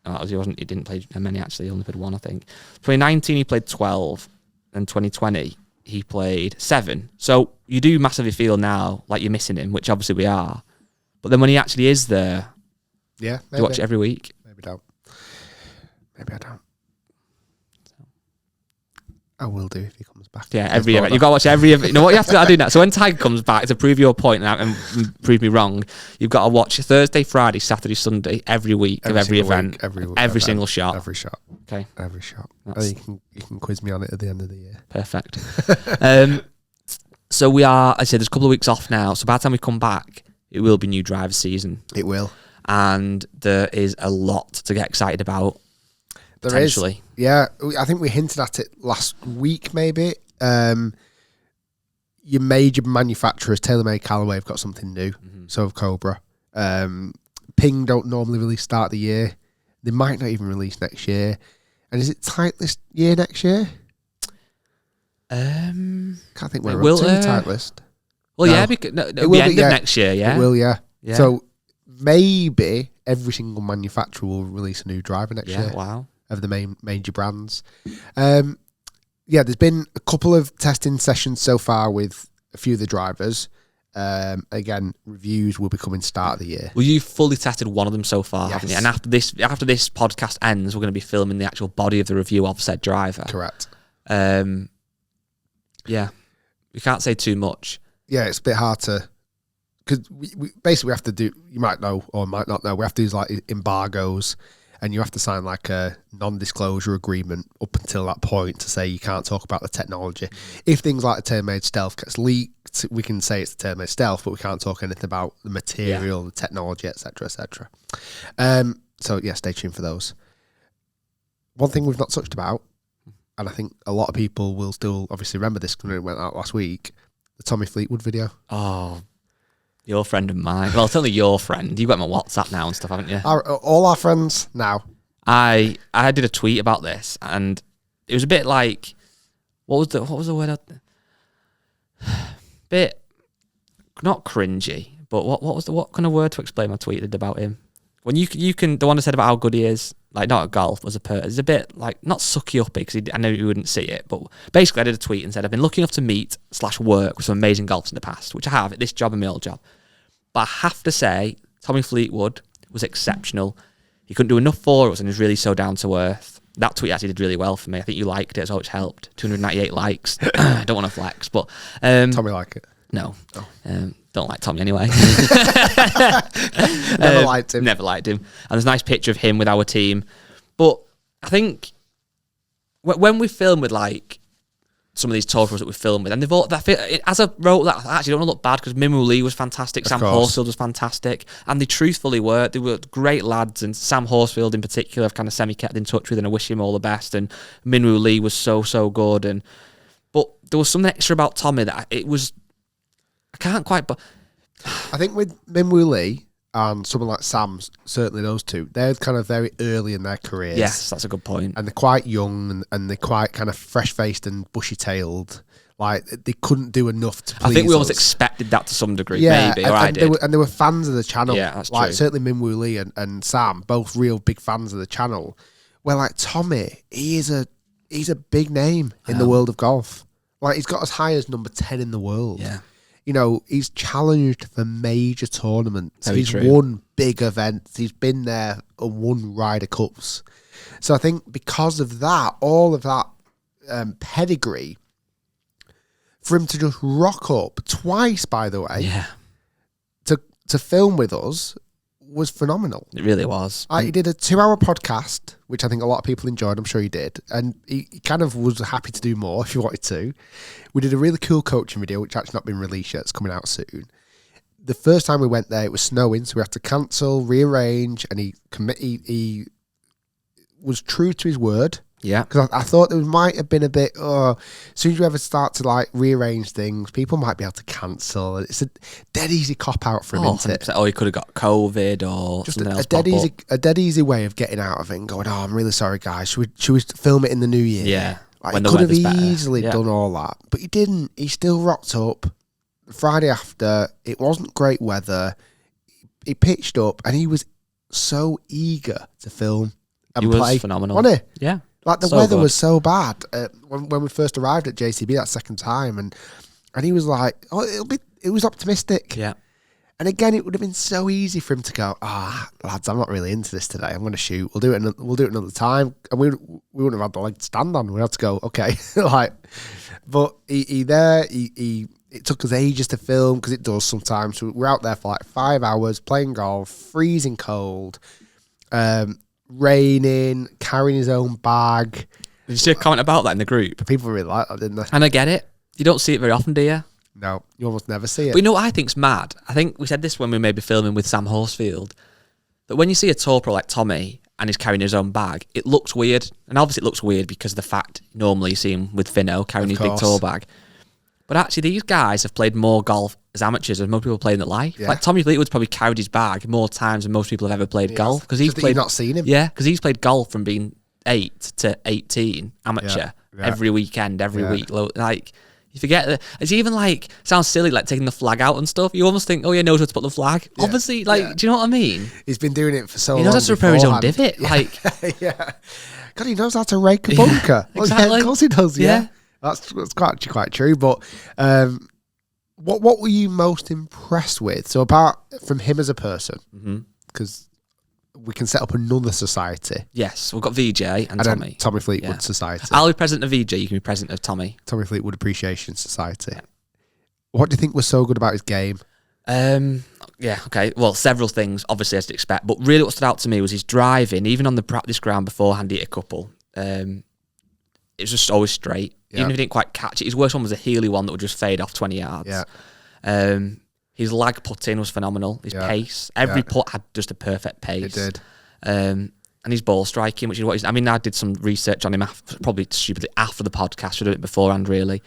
Oh, he didn't play many, actually. He only played one, I think. 2019, he played 12. And 2020, he played 7. So you do massively feel now like you're missing him, which obviously we are. But then when he actually is there, yeah, you watch it every week. Maybe don't. Maybe I don't. I will do if he comes back. Yeah, every event. You've got to watch every event. You know what you have to do now? So when Tiger comes back, to prove your point and prove me wrong, you've got to watch Thursday, Friday, Saturday, Sunday, every week of every event. Every single shot. Every shot. Okay. Every shot. You can quiz me on it at the end of the year. Perfect. So we are, I said, there's a couple of weeks off now. So by the time we come back, it will be new driver season. It will. And there is a lot to get excited about. There is. Yeah, I think we hinted at it last week, maybe. Your major manufacturers, TaylorMade, Callaway, have got something new. Mm-hmm. So have Cobra. Ping don't normally release start of the year. They might not even release next year. And is it Titleist year next year? Can't think where we're up to Titleist. Well, no. Yeah, because it'll be end of next year, yeah? It will, yeah. So maybe every single manufacturer will release a new driver next year. Wow. Of the major brands. There's been a couple of testing sessions so far with a few of the drivers. Again, reviews will be coming start of the year. Well, you've fully tested one of them so far, haven't you? And after this podcast ends, we're going to be filming the actual body of the review of said driver. Correct. Yeah. We can't say too much. Yeah, it's a bit hard to... Because we basically have to do... You might know or might not know. We have to use like embargoes... And you have to sign like a non-disclosure agreement up until that point to say you can't talk about the technology. If things like the TaylorMade Stealth gets leaked, we can say it's the TaylorMade Stealth, but we can't talk anything about the material, the technology, etc., etc. So yeah, stay tuned for those. One thing we've not touched about, and I think a lot of people will still obviously remember this because it went out last week, the Tommy Fleetwood video. Oh, your friend of mine. Well, it's only your friend. You've got my WhatsApp now and stuff, haven't you? All our friends now. I did a tweet about this, and it was a bit like, what was the word? Bit not cringy, but what kind of word to explain my tweet did about him? When you can, the one I said about how good he is, like not at golf as a person, it's a bit like not sucky uppy because I know you wouldn't see it, but basically I did a tweet and said I've been lucky enough to meet/work with some amazing golfers in the past, which I have at this job and my old job. But I have to say, Tommy Fleetwood was exceptional. He couldn't do enough for us and was really so down to earth. That tweet actually did really well for me. I think you liked it, so it's helped. 298 likes. I don't want to flex, but Tommy liked it. No. Don't like Tommy anyway. Never liked him. Never liked him. And there's a nice picture of him with our team. But I think when we film with like some of these tour pros that we filmed with, and they've all as I wrote that, I actually don't want to look bad because Minwoo Lee was fantastic, Sam Horsfield was fantastic, and they truthfully were great lads, and Sam Horsfield in particular I've kind of semi-kept in touch with, and I wish him all the best, and Minwoo Lee was so good, but there was something extra about Tommy that I can't quite, but I think with Minwoo Lee and someone like Sam, certainly those two, they're kind of very early in their careers. Yes, that's a good point. And they're quite young and they're quite kind of fresh-faced and bushy-tailed. Like, they couldn't do enough to please I think we us. almost expected that to some degree, maybe, or I did. They were fans of the channel. Yeah, that's like, true. certainly Minwoo Lee and Sam, both real big fans of the channel. Where, like, Tommy, he's a big name in the world of golf. Like, he's got as high as number 10 in the world. Yeah. You know, he's challenged for major tournaments. Very He's true. won big events. He's been there and won Ryder Cups. So I think because of that, all of that pedigree, for him to just rock up twice, by the way, Yeah, to film with us was phenomenal. it really was. He did a 2-hour podcast, which I think a lot of people enjoyed. I'm sure he did. And he kind of was happy to do more if he wanted to. We did a really cool coaching video, which actually not been released yet. It's coming out soon. The first time we went there, it was snowing, so we had to cancel, rearrange, and he was true to his word. Yeah. Because I thought there might have been a bit, as soon as you ever start to like rearrange things, people might be able to cancel. It's a dead easy cop-out for him, isn't it? Or he could have got COVID or Just something else. a dead easy way of getting out of it and going, oh, I'm really sorry, guys. Should we film it in the new year? Yeah. Like, when he the could have weather's better. easily Yeah. done all that. But he didn't. He still rocked up. The Friday after, it wasn't great weather. He pitched up and he was so eager to film and He was play. phenomenal. Wasn't he? Yeah. Like, the So weather good. was so bad when we first arrived at JCB that second time, and he was like, "Oh, it was optimistic." Yeah. And again, it would have been so easy for him to go, lads, I'm not really into this today. I'm going to shoot. We'll do it another time, and we wouldn't have had the leg to stand on. We had to go, okay, like. But it took us ages to film because it does sometimes. So we're out there for like 5 hours playing golf, freezing cold. Raining, carrying his own bag. Did you see a comment about that in the group? People really like that, didn't they? And I get it. You don't see it very often, do you? No, you almost never see it. But you know what I think's mad? I think we said this when we may be filming with Sam Horsfield, that when you see a tour pro like Tommy and he's carrying his own bag, it looks weird. And obviously it looks weird because of the fact normally you see him with Finno carrying his big tour bag. But actually, these guys have played more golf as amateurs than most people play in their life. Yeah. Like Tommy Fleetwood's probably carried his bag more times than most people have ever played golf because he's Just that played. you've not seen him. Yeah, because he's played golf from being 8 to 18 amateur Yeah. every weekend, every Yeah. week. Like you forget that it's even like sounds silly, like taking the flag out and stuff. You almost think, oh, he knows where to put the flag. Yeah. Obviously, like, Yeah. do you know what I mean? He's been doing it for so long. He knows how to repair his own beforehand. divot. Like, Yeah. God, he knows how to rake a bunker. Well, yeah, exactly. of course he does, yeah. Yeah. That's actually quite true. But what were you most impressed with? So apart from him as a person, because we can set up another society. yes, we've got VJ and then Tommy. Tommy Fleetwood Yeah. Society. I'll be president of VJ. You can be president of Tommy. Tommy Fleetwood Appreciation Society. What do you think was so good about his game? Yeah, okay. Well, several things, obviously, as to expect. But really what stood out to me was his driving, even on the practice ground beforehand, he hit a couple. It was just always straight. Yeah. Even if he didn't quite catch it. His worst one was a Healy one that would just fade off 20 yards. Yeah. His lag putting was phenomenal. His pace. Every putt had just a perfect pace. It did. And his ball striking, which is what he's... I mean, I did some research on him, probably stupidly after the podcast. Should have done it beforehand, really.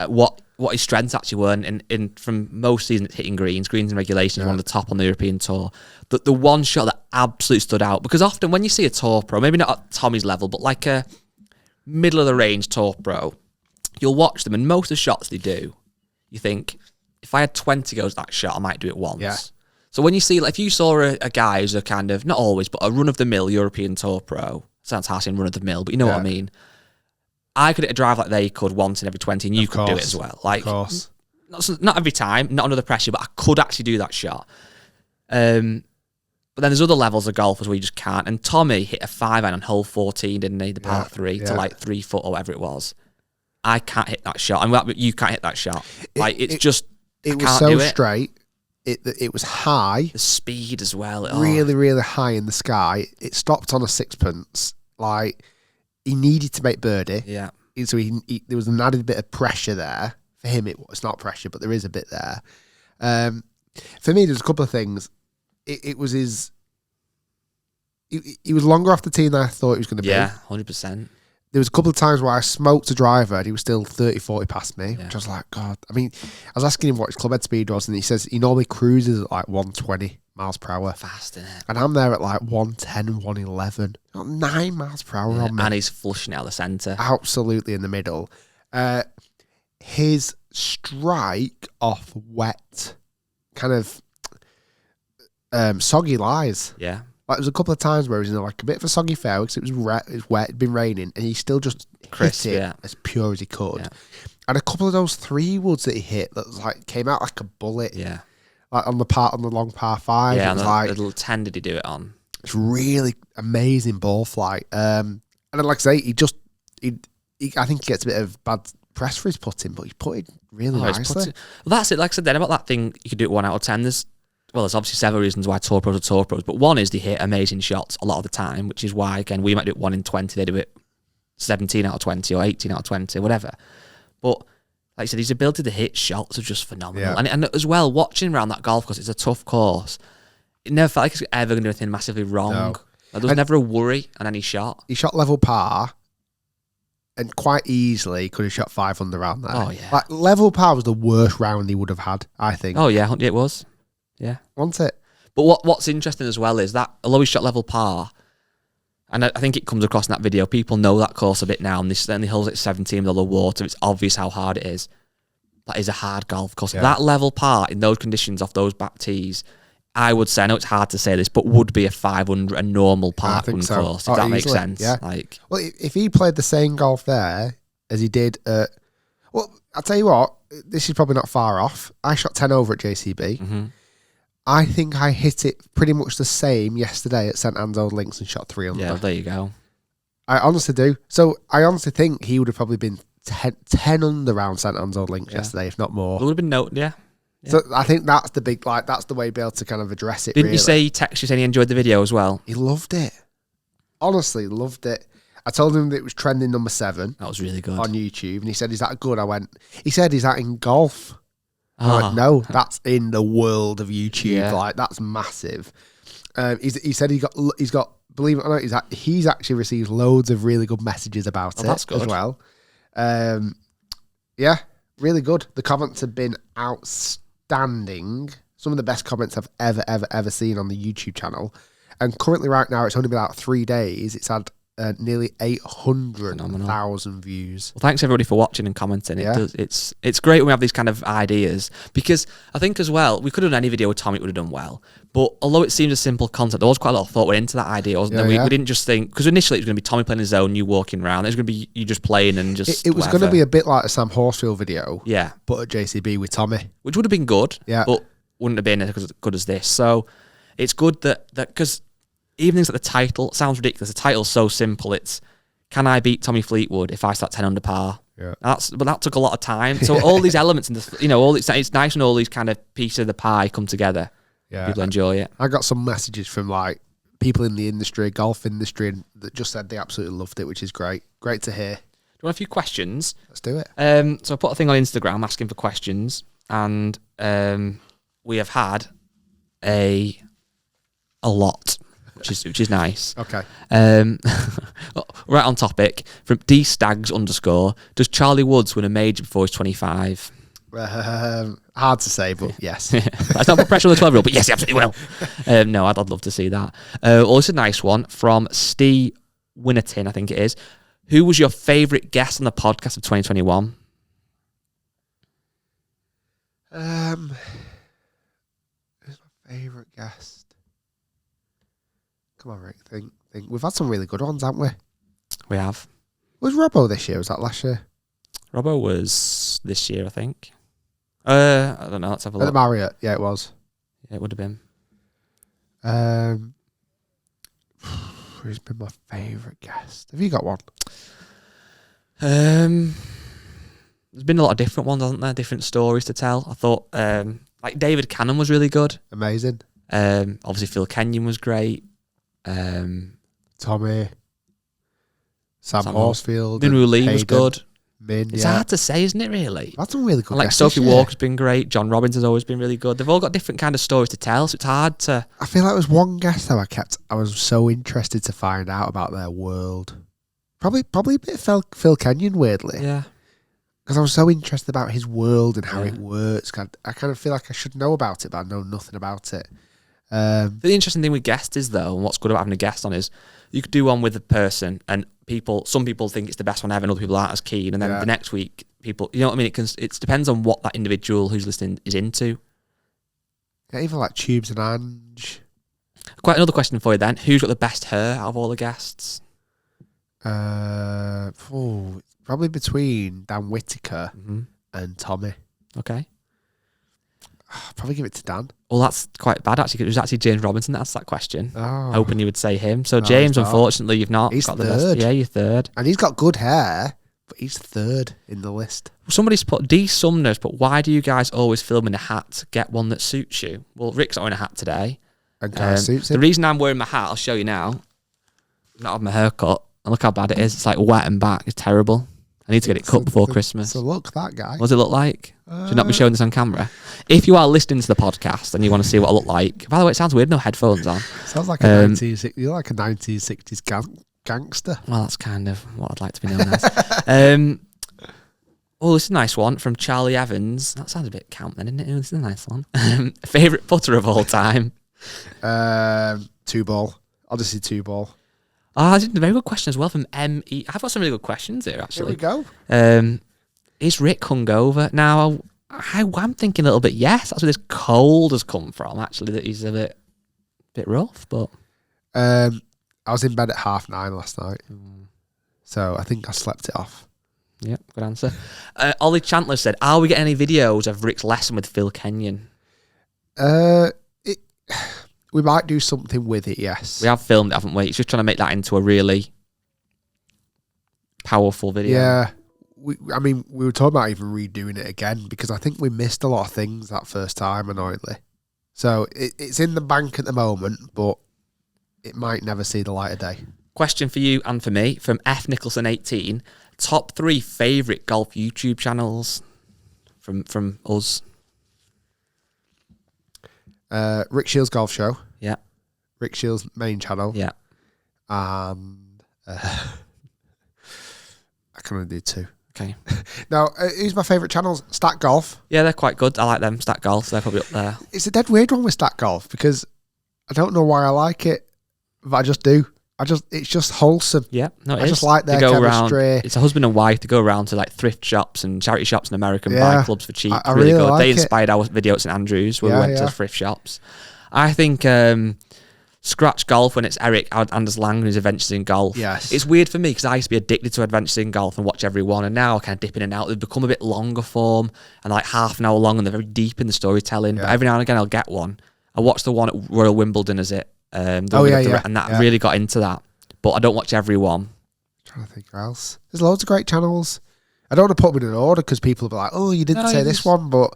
What his strengths actually were. And from most seasons, hitting greens in regulation, is one of the top on the European Tour. But the one shot that absolutely stood out, because often when you see a tour pro, maybe not at Tommy's level, but like a middle of the range tour pro, you'll watch them, and most of the shots they do, you think, if I had 20 goes at that shot, I might do it once. Yeah. So when you see, like, if you saw a guy who's a kind of, not always, but a run-of-the-mill European Tour pro, sounds harsh in run-of-the-mill, but you know what I mean. I could hit a drive like they could once in every 20, and you could do it as well. Like, Of course. not every time, not under the pressure, but I could actually do that shot. But then there's other levels of golfers where you just can't. And Tommy hit a 5-iron on hole 14, didn't he? The par 3 to like 3 foot or whatever it was. I can't hit that shot. And you can't hit that shot. Like, it was so straight. It was high. The speed as well. Really, really high in the sky. It stopped on a sixpence. Like, he needed to make birdie. Yeah. there was an added bit of pressure there. For him, it's not pressure, but there is a bit there. For me, there's a couple of things. It was his... He was longer off the tee than I thought he was going to be. Yeah, 100%. There was a couple of times where I smoked a driver and he was still 30, 40 past me, Yeah. which I was like, God. I mean, I was asking him what his club head speed was, and he says he normally cruises at like 120 miles per hour. Fast, isn't it? And I'm there at like 110, 111. Got 9 miles per hour on me. And he's flushing out of the centre. Absolutely in the middle. His strike off wet, kind of soggy lies. Yeah. Like, there was a couple of times where he was in like a bit of a soggy fair because it was wet, it'd been raining, and he still just Crisp, hit it yeah. as pure as he could. Yeah. And a couple of those 3-woods that he hit that was like came out like a bullet. Yeah. Like on the long par 5. Yeah, it was and like the little 10 did he do it on? it's really amazing ball flight. And then, like I say, he I think he gets a bit of bad press for his putting, but he's putted really He's nicely. Well, that's it. Like I said then about that thing, you could do it 1 out of 10. There's obviously several reasons why tour pros are tour pros, but one is they hit amazing shots a lot of the time, which is why, again, we might do it 1 in 20, they do it 17 out of 20 or 18 out of 20, whatever. But like I said, his ability to hit shots are just phenomenal. Yeah. And as well, watching around that golf course, it's a tough course. It never felt like it's ever going to do anything massively wrong. No. Like, there was never a worry on any shot. He shot level par, and quite easily could have shot 5 under round there. Oh, yeah. Like, level par was the worst round he would have had, I think. Oh, yeah, it was. Yeah. Wasn't it? But what's interesting as well is that, although he shot level par, and I think it comes across in that video, people know that course a bit now, and they holes at 17 with all the water. It's obvious how hard it is. That is a hard golf course. Yeah. That level par in those conditions off those back tees, I would say, I know it's hard to say this, but would be a 500, a normal park run so. course, if that makes Easily, sense. yeah. Like, Well, if he played the same golf there as he did at... Well, I'll tell you what, this is probably not far off. I shot 10 over at JCB. mm-hmm. I think I hit it pretty much the same yesterday at St Anne's Old Links and shot 3 under. Yeah, there you go. I honestly do. So I honestly think he would have probably been 10 under round St Anne's Old Links yesterday, if not more. There would have been yeah. So I think that's the big, like, that's the way to be able to kind of address it. Didn't really. you say he texted you saying he enjoyed the video as well? He loved it? Honestly, loved it. I told him that it was trending number 7 That was really good. on YouTube, and he said, "Is that good?" He said, "Is that in golf?" I Ah. went, "No, that's in the world of YouTube. Yeah. Like, that's massive." He said he's got. Believe it or not, he's actually received loads of really good messages about it that's good. as well. Yeah, really good. The comments have been outstanding. Some of the best comments I've ever seen on the YouTube channel. And currently, right now, it's only been out 3 days. It's had nearly 800,000 views. Well, thanks everybody for watching and commenting. Yeah. It's great when we have these kind of ideas, because I think as well, we could have done any video with Tom, it would have done well. But although it seems a simple concept, there was quite a lot of thought went into that idea, wasn't there? We didn't just think, because initially it was going to be Tommy playing his own, you walking around. It was going to be you just playing and just It was going to be a bit like a Sam Horsfield video, yeah, but at JCB with Tommy. which would have been good, Yeah. but wouldn't have been as good as this. So it's good that because even things like the title sounds ridiculous. The title's so simple. It's can I beat Tommy Fleetwood if I start 10 under par? Yeah. But that took a lot of time. So all these elements, it's nice when all these kind of pieces of the pie come together. Yeah, People enjoy it. I got some messages from like people in the industry, golf industry, and that just said they absolutely loved it, which is great. Great to hear. Do you want a few questions? Let's do it. So I put a thing on Instagram asking for questions, and we have had a lot, which is nice. Okay. Right on topic from DStags_. Does Charlie Woods win a major before he's 25? Hard to say, but yes. That's not put pressure on the 12-year-old, but yes, he absolutely will. No, I'd love to see that. Also, a nice one from Steve Winnerton, I think it is. Who was your favourite guest on the podcast of 2021? Who's my favourite guest? Come on, Rick. Think. We've had some really good ones, haven't we? We have. Was Robbo this year? Was that last year? Robbo was this year, I think. I don't know. Let's have a At the look. Marriott, yeah, it was. Yeah, it would have been. Who's been my favourite guest? Have you got one? There's been a lot of different ones, hasn't there? Different stories to tell. I thought, like David Cannon was really good. Amazing. Obviously Phil Kenyon was great. Tommy. Sam Sam Horsfield. Minwoo Lee was Hayden. good. Min, It's hard to say, isn't it, really? That's a really good And like guess Sophie this year. Walker's been great. John Robbins has always been really good. They've all got different kind of stories to tell, so it's hard to... I feel like there was one guest though I was so interested to find out about their world. Probably a bit of Phil Kenyon, weirdly. Yeah. Because I was so interested about his world and how it works. I kind of feel like I should know about it, but I know nothing about it. The interesting thing with guests is, though, and what's good about having a guest on is, you could do one with a person, and some people think it's the best one ever, and other people aren't as keen. And then the next week, people, you know what I mean? It depends on what that individual who's listening is into. Yeah, even like Tubes and Ange. Quite another question for you then. Who's got the best hair out of all the guests? Probably between Dan Whitaker and Tommy. Okay. I'd probably give it to Dan. Well, that's quite bad, actually, 'cause it was actually James Robinson that asked that question. Oh. Hoping you would say him. So, James, unfortunately, you've not He's got the third. best. Yeah, you're third. And he's got good hair, but he's third in the list. Somebody's put, D. Sumner's put, why do you guys always film in a hat? Get one that suits you. Well, Rick's not in a hat today. And kind of suits The him. reason I'm wearing my hat, I'll show you now. I've not had my hair cut. And look how bad it is. It's like wet and back. It's terrible. I need to get it cut before Christmas. So look, that guy. What does it look like? Should not be showing this on camera. If you are listening to the podcast and you want to see what I look like, by the way, it sounds weird, no headphones on. Sounds like you're like a 1960s gangster. Well, that's kind of what I'd like to be known as. Oh, this is a nice one from Charlie Evans. That sounds a bit camp then, isn't it? Oh, this is a nice one. Favourite putter of all time? 2-ball. I'll just say 2-ball. Oh, that's a very good question as well from M.E. I've got some really good questions here, actually. Here we go. Is Rick hungover? Now, I'm thinking a little bit yes. That's where this cold has come from, actually, that he's a bit rough, but... I was in bed at 9:30 last night. So I think I slept it off. Yeah, good answer. Ollie Chandler said, are we getting any videos of Rick's lesson with Phil Kenyon? We might do something with it, yes. We have filmed it, haven't we? It's just trying to make that into a really powerful video. Yeah. We were talking about even redoing it again because I think we missed a lot of things that first time, annoyingly. So it's in the bank at the moment, but it might never see the light of day. Question for you and for me from F. Nicholson 18. Top 3 favourite golf YouTube channels from us. Rick Shiels Golf Show. Yeah. Rick Shiels main channel. Yeah. And I can only do 2. Okay. Now, who's my favourite channels? Stat Golf. Yeah, they're quite good. I like them. Stat Golf, they're probably up there. It's a dead weird one with Stat Golf because I don't know why I like it, but I just do. It's just wholesome. Yeah, no, it I is. just like their They go chemistry. around, it's a husband and wife. They go around to like thrift shops and charity shops in America and buy clubs for cheap. I really really good. like They it. inspired our video at St Andrews where we went to thrift shops. I think Scratch Golf, when it's Eric Anders Lang who's Adventures in Golf. Yes. It's weird for me because I used to be addicted to Adventures in Golf and watch every one, and now I kind of dip in and out. They've become a bit longer form and like half an hour long, and they're very deep in the storytelling. But every now and again I'll get one. I watched the one at Royal Wimbledon, is it? And that really got into that. But I don't watch every one. I'm trying to think who else. There's loads of great channels. I don't want to put them in an order because people will be like, oh, you didn't say this one. But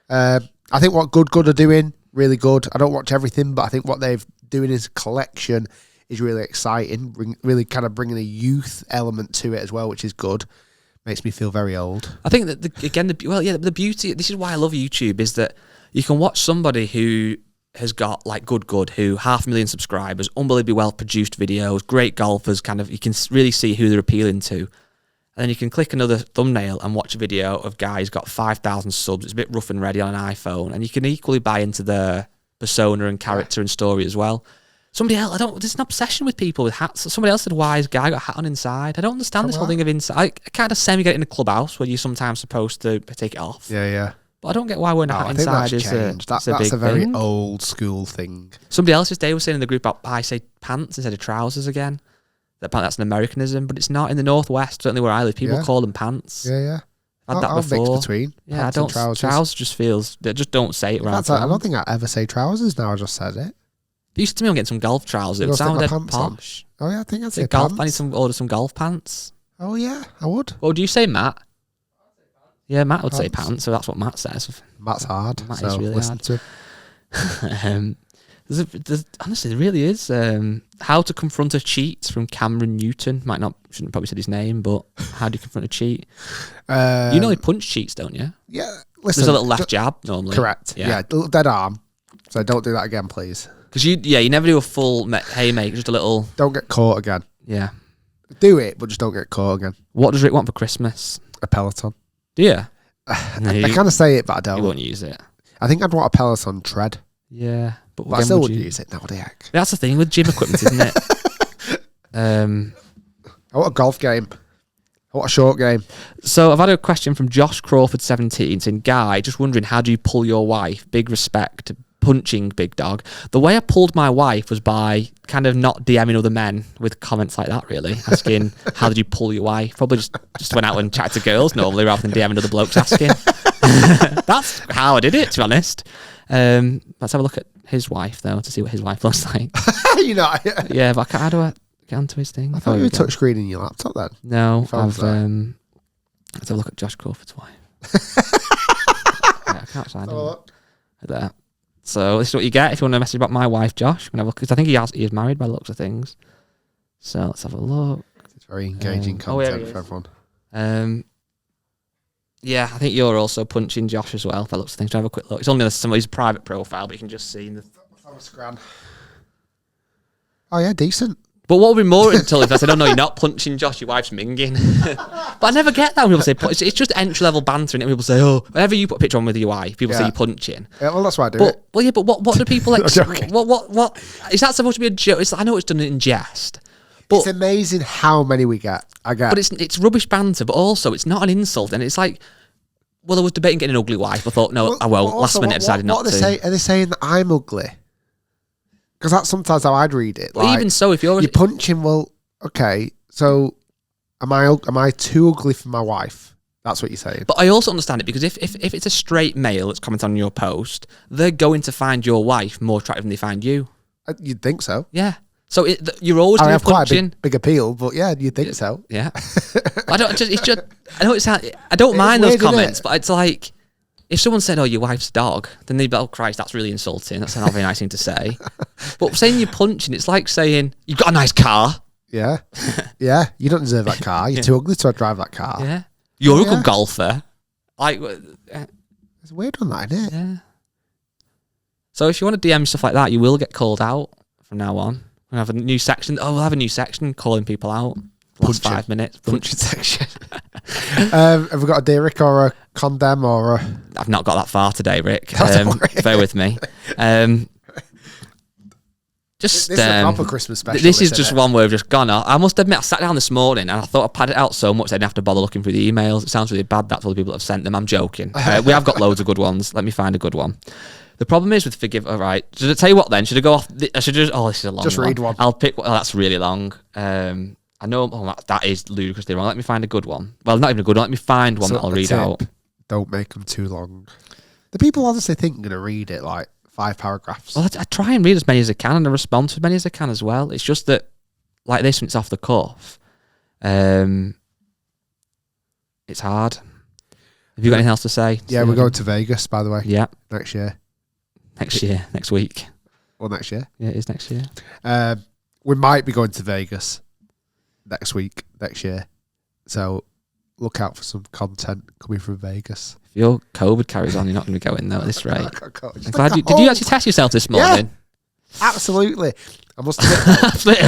I think what Good are doing, really good. I don't watch everything, but I think what they're doing as a collection is really exciting. Really kind of bringing a youth element to it as well, which is good. Makes me feel very old. I think that, the beauty, this is why I love YouTube, is that you can watch somebody who has got like Good, who 500,000 subscribers, unbelievably well produced videos, great golfers, kind of, you can really see who they're appealing to. And then you can click another thumbnail and watch a video of guys got 5,000 subs. It's a bit rough and ready on an iPhone, and you can equally buy into the persona and character and story as well. Somebody else, there's an obsession with people with hats. Somebody else said, wise guy got a hat on inside. I don't understand this whole thing of inside. I kind of semi-get it in a clubhouse where you're sometimes supposed to take it off. Yeah. But I don't get why wearing a hat inside. That's a very old school thing. Somebody else today was saying in the group about I say pants instead of trousers again. That's an Americanism, but it's not in the Northwest, certainly where I live. People call them pants. Yeah. I've had that before. Mix between pants and trousers just feels, just don't say it right. I don't think I ever say trousers now, I just said it. It used to me I'm getting some golf trousers. It sounded posh. Oh yeah, I think I'd say golf. pants. I need to order some golf pants. Oh yeah, I would. Well, do you say Matt? Yeah, Matt would say pants, so that's what Matt says. Matt's hard. Matt is really hard. To him. Honestly, there really is. How to confront a cheat from Cameron Newton. Shouldn't probably said his name, but how do you confront a cheat? You normally punch cheats, don't you? Yeah. Listen, there's a little left jab normally. Correct. Yeah. Dead arm. So don't do that again, please. Because you never do a full haymaker, just a little. Don't get caught again. Yeah. Do it, but just don't get caught again. What does Rick want for Christmas? A Peloton. Do you? I kind of say it, but I don't. You won't use it. I think I'd want a Peloton tread. Yeah. But I still would use it. No, what the heck? That's the thing with gym equipment, isn't it? I want a golf game. I want a short game. So I've had a question from Josh Crawford 17 saying, Guy, just wondering, how do you pull your wife? Big respect. Punching big dog. The way I pulled my wife was by kind of not DMing other men with comments like that, really. Asking, how did you pull your wife? Probably just went out and chatted to girls normally rather than DMing other blokes asking. That's how I did it, to be honest. Let's have a look at his wife, though, to see what his wife looks like. Yeah, but how do I get onto his thing? I thought you were touchscreening your laptop then. No, let's have a look at Josh Crawford's wife. I can't find him. Like that. So this is what you get if you want to message about my wife, Josh. I'm gonna have a look, because I think he is married by the looks of things. So let's have a look. It's very engaging content for everyone. Yeah, I think you're also punching Josh as well, by the looks of things. Have a quick look. It's only somebody's private profile, but you can just see the. Oh yeah, decent. But what would be more until if I said, "Oh no, you're not punching Josh, your wife's minging." But I never get that when people say it's just entry level banter, and people say, "Oh, whenever you put a picture on with your wife, people say you're punching." Yeah, well, that's why I do it. Well, yeah, but what do people what is that supposed to be a joke? I know it's done in jest, but it's amazing how many we get. But it's rubbish banter, but also it's not an insult, and it's like, well, I was debating getting an ugly wife. I thought, no, I won't. Last minute, I decided not to. Are they saying that I'm ugly? Because that's sometimes how I'd read it. Well, even so, if you're punching, well, okay, so am I too ugly for my wife? That's what you're saying. But I also understand it, because if it's a straight male that's commenting on your post, they're going to find your wife more attractive than they find you. You'd think so. Yeah. So you're always going to be punching. Quite a big appeal, but yeah, you'd think so. Yeah. I don't mind those comments, but it's like, if someone said, "Oh, your wife's dog," then they'd be, "Oh Christ, that's really insulting. That's not a very nice thing to say." But saying you're punching, it's like saying you've got a nice car. Yeah, yeah. You don't deserve that car. You're too ugly to drive that car. Yeah, you're a good golfer. Like, it's a weird one, that, isn't it? Yeah. So if you want to DM stuff like that, you will get called out from now on. We'll have a new section. Oh, we'll have a new section calling people out. Last 5 minutes. Punching section. Have we got a Derek or a condemn or a... I've not got that far today, Rick. Bear with me. This is a proper Christmas special. This is just one where we've just gone. I must admit, I sat down this morning and I thought I padded it out so much I didn't have to bother looking through the emails. It sounds really bad. That's all the people that have sent them. I'm joking. We have got loads of good ones. Let me find a good one. The problem is with forgive. All right. Should I tell you what then? Should I go off? I should just. Oh, this is a long one. Just read one. I'll pick. Oh, that's really long. I know that is ludicrously wrong. Let me find a good one. Well, not even a good one. Let me find one that I'll read out. Don't make them too long. The people honestly think I'm going to read it like 5 paragraphs. Well, I try and read as many as I can and I respond to as many as I can as well. It's just that, like this, when it's off the cuff, it's hard. Have you got anything else to say? Yeah, we're going to Vegas, by the way. Yeah. Next year. Next week. Or next year. Yeah, it is next year. We might be going to Vegas next year. So look out for some content coming from Vegas. If your COVID carries on, you're not going to be going though at this rate. Did you actually test yourself this morning? Yeah, absolutely. I must admit.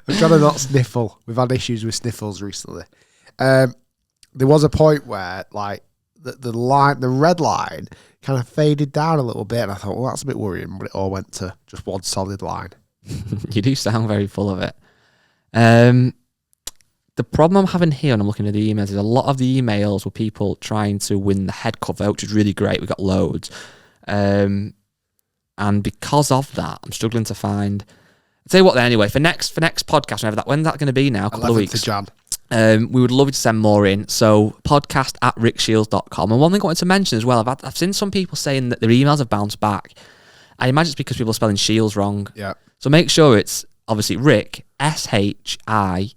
I'm trying to not sniffle. We've had issues with sniffles recently. There was a point where like the red line kind of faded down a little bit, and I thought, well, that's a bit worrying, but it all went to just one solid line. You do sound very full of it. The problem I'm having here, and I'm looking at the emails, is a lot of the emails were people trying to win the head cover, which is really great. We got loads. And because of that, I'm struggling to find... I'll tell you what then, anyway, for next podcast, when's that going to be now? A couple of weeks. Jan. We would love you to send more in. So podcast@rickshiels.com. And one thing I wanted to mention as well, I've seen some people saying that their emails have bounced back. I imagine it's because people are spelling Shiels wrong. Yeah. So make sure it's obviously Rick, SHIELS.com.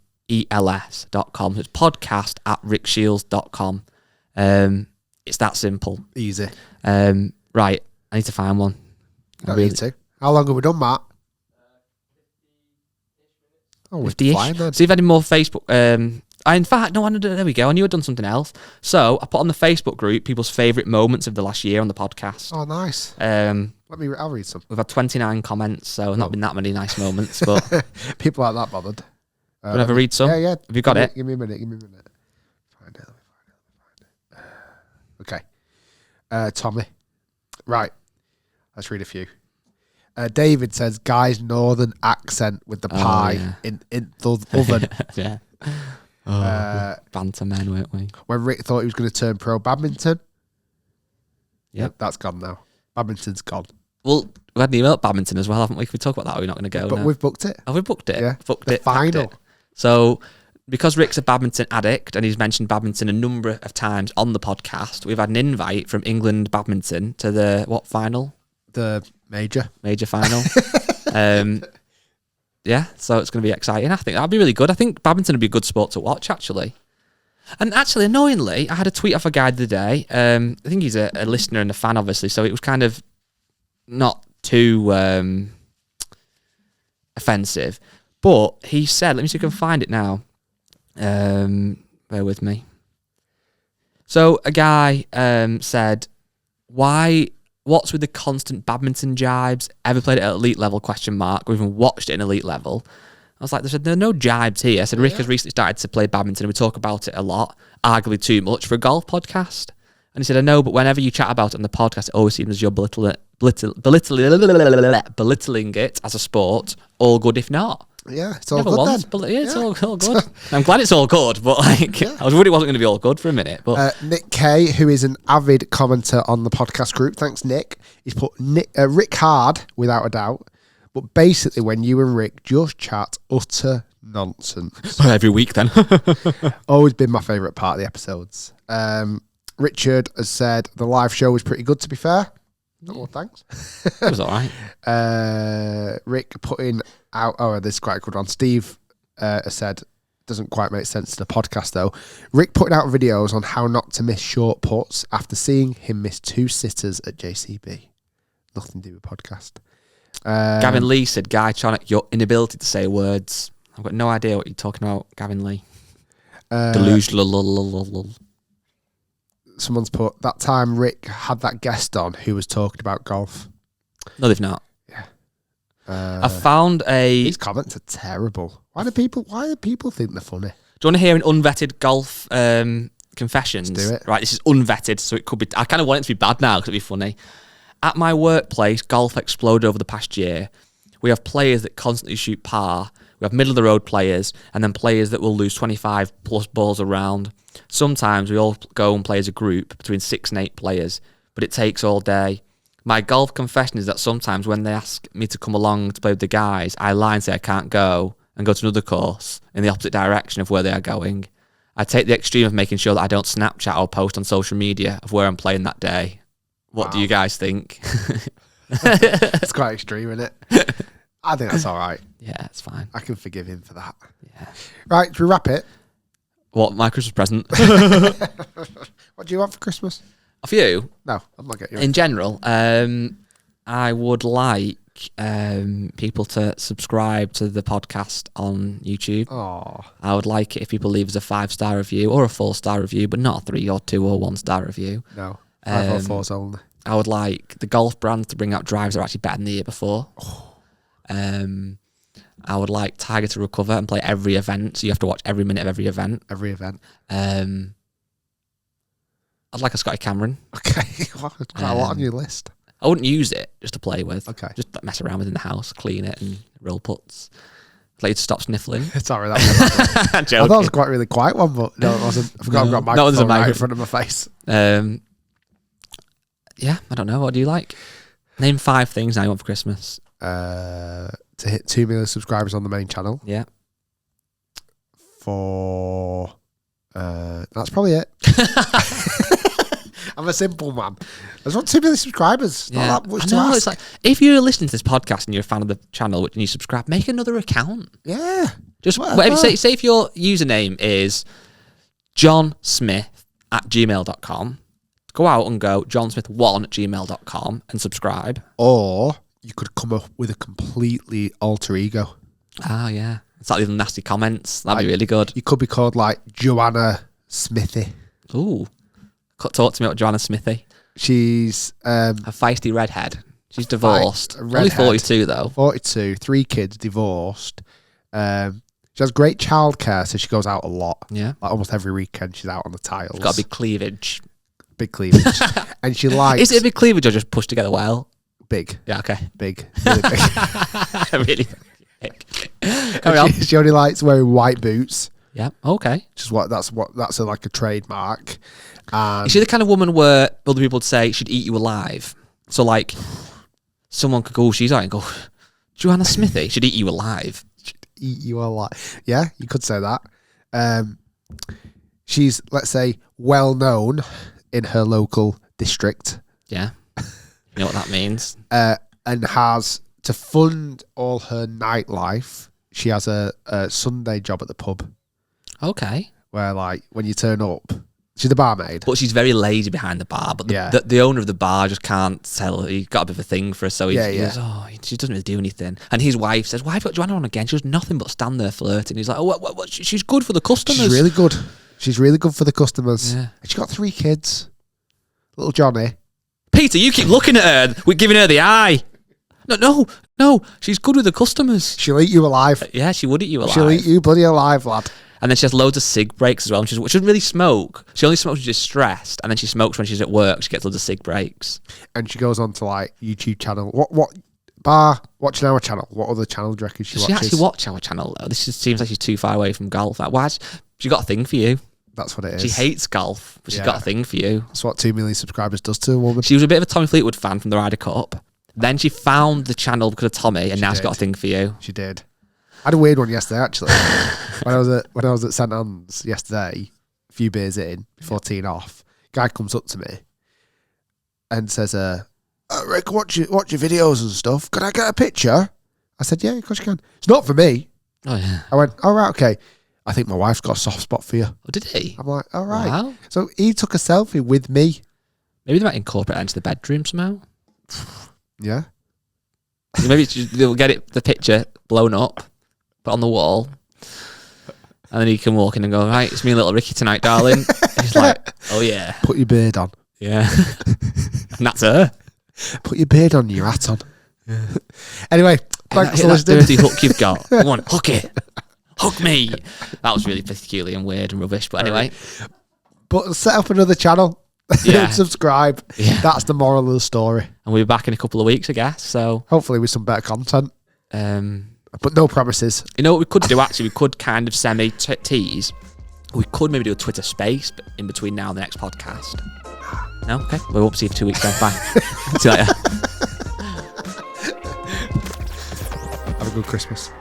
So it's podcast@rickshiels.com. It's that simple. Easy. Right, I need to find one. Don't need to. How long have we done, Matt? Oh, 50-ish. fine then. See if any more Facebook. In fact, no, there we go. I knew I'd done something else. So I put on the Facebook group people's favourite moments of the last year on the podcast. Oh, nice. I'll read some. We've had 29 comments, so not been that many nice moments, but people aren't that bothered. Can I have a read some? Yeah. Have you got it? Give me a minute. Find it. Okay. Tommy. Right. Let's read a few. David says, "Guy's northern accent with the pie in the oven." Yeah. Banter men, weren't we? When Rick thought he was going to turn pro badminton. Yep. That's gone now. Badminton's gone. Well, we had an email at badminton as well, haven't we? Can we talk about that? Or are we not going to go? But we've booked it. Oh, we booked it? Yeah. Booked the it. Final. It. So, because Rick's a badminton addict and he's mentioned badminton a number of times on the podcast, we've had an invite from England badminton to the, final? The major final. Yeah, so it's going to be exciting. I think that'll be really good. I think badminton would be a good sport to watch, actually. And actually, annoyingly, I had a tweet off a guy the other day. I think he's a listener and a fan, obviously, so it was kind of not too offensive. But he said, let me see if I can find it now. Bear with me. So a guy said, what's with the constant badminton jibes? Ever played it at elite level, ? Or even watched it in elite level? I was like, there are no jibes here. I said, Rick has recently started to play badminton and we talk about it a lot, arguably too much for a golf podcast. And he said, I know, but whenever you chat about it on the podcast, it always seems as you're belittling it as a sport. All good if not. Yeah, it's all Never good once, then. but it's all good. I'm glad it's all good, but I was worried it wasn't going to be all good for a minute. But Nick K, who is an avid commenter on the podcast group, thanks Nick. He's put Rick hard, without a doubt. But basically, when you and Rick just chat utter nonsense. Every week then. Always been my favourite part of the episodes. Richard has said the live show was pretty good, to be fair. Well, thanks. It was all right. Rick putting out... Oh, this is quite a good one. Steve has said, doesn't quite make sense to the podcast, though. Rick putting out videos on how not to miss short putts after seeing him miss 2 sitters at JCB. Nothing to do with podcast. Gavin Lee said, Guy Chonick, your inability to say words. I've got no idea what you're talking about, Gavin Lee. Delusional. Someone's put, that time Rick had that guest on who was talking about golf. No, they've not. Yeah. I found a... These comments are terrible. Why do people think they're funny? Do you want to hear an unvetted golf confessions? Let's do it. Right, this is unvetted, so it could be... I kind of want it to be bad now because it'd be funny. At my workplace, golf exploded over the past year. We have players that constantly shoot par. We have middle-of-the-road players, and then players that will lose 25-plus balls around. Sometimes we all go and play as a group between 6 and 8 players, but it takes all day. My golf confession is that sometimes when they ask me to come along to play with the guys, I lie and say I can't go and go to another course in the opposite direction of where they are going. I take the extreme of making sure that I don't Snapchat or post on social media of where I'm playing that day. What do you guys think? It's quite extreme, isn't it? I think that's all right. Yeah, it's fine. I can forgive him for that. Yeah. Right, should we wrap it? What, my Christmas present? What do you want for Christmas? For you? No, I'm not getting you. In general, I would like people to subscribe to the podcast on YouTube. Oh, I would like it if people leave us a 5-star review or a 4-star review, but not a 3 or 2 or 1-star review. No, 5 or 4s only. I would like the golf brands to bring out drives that are actually better than the year before. I would like Tiger to recover and play every event, so you have to watch every minute of every event. Every event. I'd like a Scotty Cameron. Okay, well, there's quite a lot on your list. I wouldn't use it just to play with. Okay. Just mess around with in the house, clean it and roll putts. I'd like you to stop sniffling. Sorry, that was I thought it was quite a really quiet one, but no, it wasn't. I forgot I've got a microphone right in front of my face. Yeah, I don't know. What do you like? Name 5 things now you want for Christmas. To hit 2 million subscribers on the main channel. Yeah. For that's probably it. I'm a simple man. I just want 2 million subscribers. Yeah. Not that much to ask. It's like, if you're listening to this podcast and you're a fan of the channel and you subscribe, make another account. Yeah. Just whatever. say if your username is johnsmith@gmail.com, go out and go johnsmith1@gmail.com and subscribe. Or you could come up with a completely alter ego. Ah, yeah. It's like leaving nasty comments. That'd be really good. You could be called like Joanna Smithy. Ooh. Talk to me about Joanna Smithy. She's A feisty redhead. She's divorced. Only 42 though. 42, 3 kids, divorced. She has great childcare, so she goes out a lot. Yeah. Like almost every weekend she's out on the tiles. She's got a big cleavage. Big cleavage. And she likes... Is it a big cleavage or just pushed together well? Big. Yeah, okay. Big. Really big. Really big. Carry on. She only likes wearing white boots. Yeah, okay. That's like a trademark. Is she the kind of woman where other people would say she'd eat you alive? So like, someone could go, oh, she's out and go, Joanna Smithy, she'd eat you alive. She'd eat you alive. Yeah, you could say that. She's, let's say, well known in her local district. Yeah. You know what that means? And has, to fund all her nightlife, she has a Sunday job at the pub. Okay. Where, like, when you turn up, she's the barmaid. But she's very lazy behind the bar. But the owner of the bar just can't tell her. He's got a bit of a thing for her. So he goes, oh, she doesn't really do anything. And his wife says, why have you got Joanna on again? She does nothing but stand there flirting. He's like, oh, what? She's good for the customers. She's really good. She's really good for the customers. Yeah. And she's got 3 kids. Little Johnny. Peter, you keep looking at her. We're giving her the eye. No. She's good with the customers. She'll eat you alive. Yeah, she would eat you alive. She'll eat you bloody alive, lad. And then she has loads of cig breaks as well. And she doesn't really smoke. She only smokes when she's stressed. And then she smokes when she's at work. She gets loads of cig breaks. And she goes on to like YouTube channel. What bar watching our channel? What other channel do you reckon she watches? She actually watch our channel though. This just seems like she's too far away from golf. Like, why? She got a thing for you. That's what it is. She hates golf, but she's got a thing for you. That's what 2 million subscribers does to a woman. She was a bit of a Tommy Fleetwood fan from the Ryder Cup. Then she found the channel because of Tommy, and now she's got a thing for you. She did. I had a weird one yesterday, actually. when I was at St Anne's yesterday, a few beers in, before teeing off, guy comes up to me and says, Rick, watch your videos and stuff. Can I get a picture? I said, yeah, of course you can. It's not for me. Oh, yeah. I went, all right, okay. I think my wife's got a soft spot for you. Oh, did he? I'm like, all right. Wow. So he took a selfie with me. Maybe they might incorporate that into the bedroom somehow. Yeah. Maybe they'll get the picture blown up, put on the wall, and then he can walk in and go, right, it's me and little Ricky tonight, darling. He's like, oh yeah. Put your beard on. Yeah. And that's her. Put your beard on, your hat on. Yeah. Anyway, thanks for listening. That dirty hook you've got. Come on, hook it. Hook me. That was really peculiar and weird and rubbish. But anyway. But set up another channel. Yeah. Subscribe. Yeah. That's the moral of the story. And we'll be back in a couple of weeks, I guess. So hopefully with some better content. But no promises. You know what we could do, actually? We could kind of semi-tease. We could maybe do a Twitter space in between now and the next podcast. No? Okay. We won't see you for 2 weeks then. Bye. See you later. Have a good Christmas.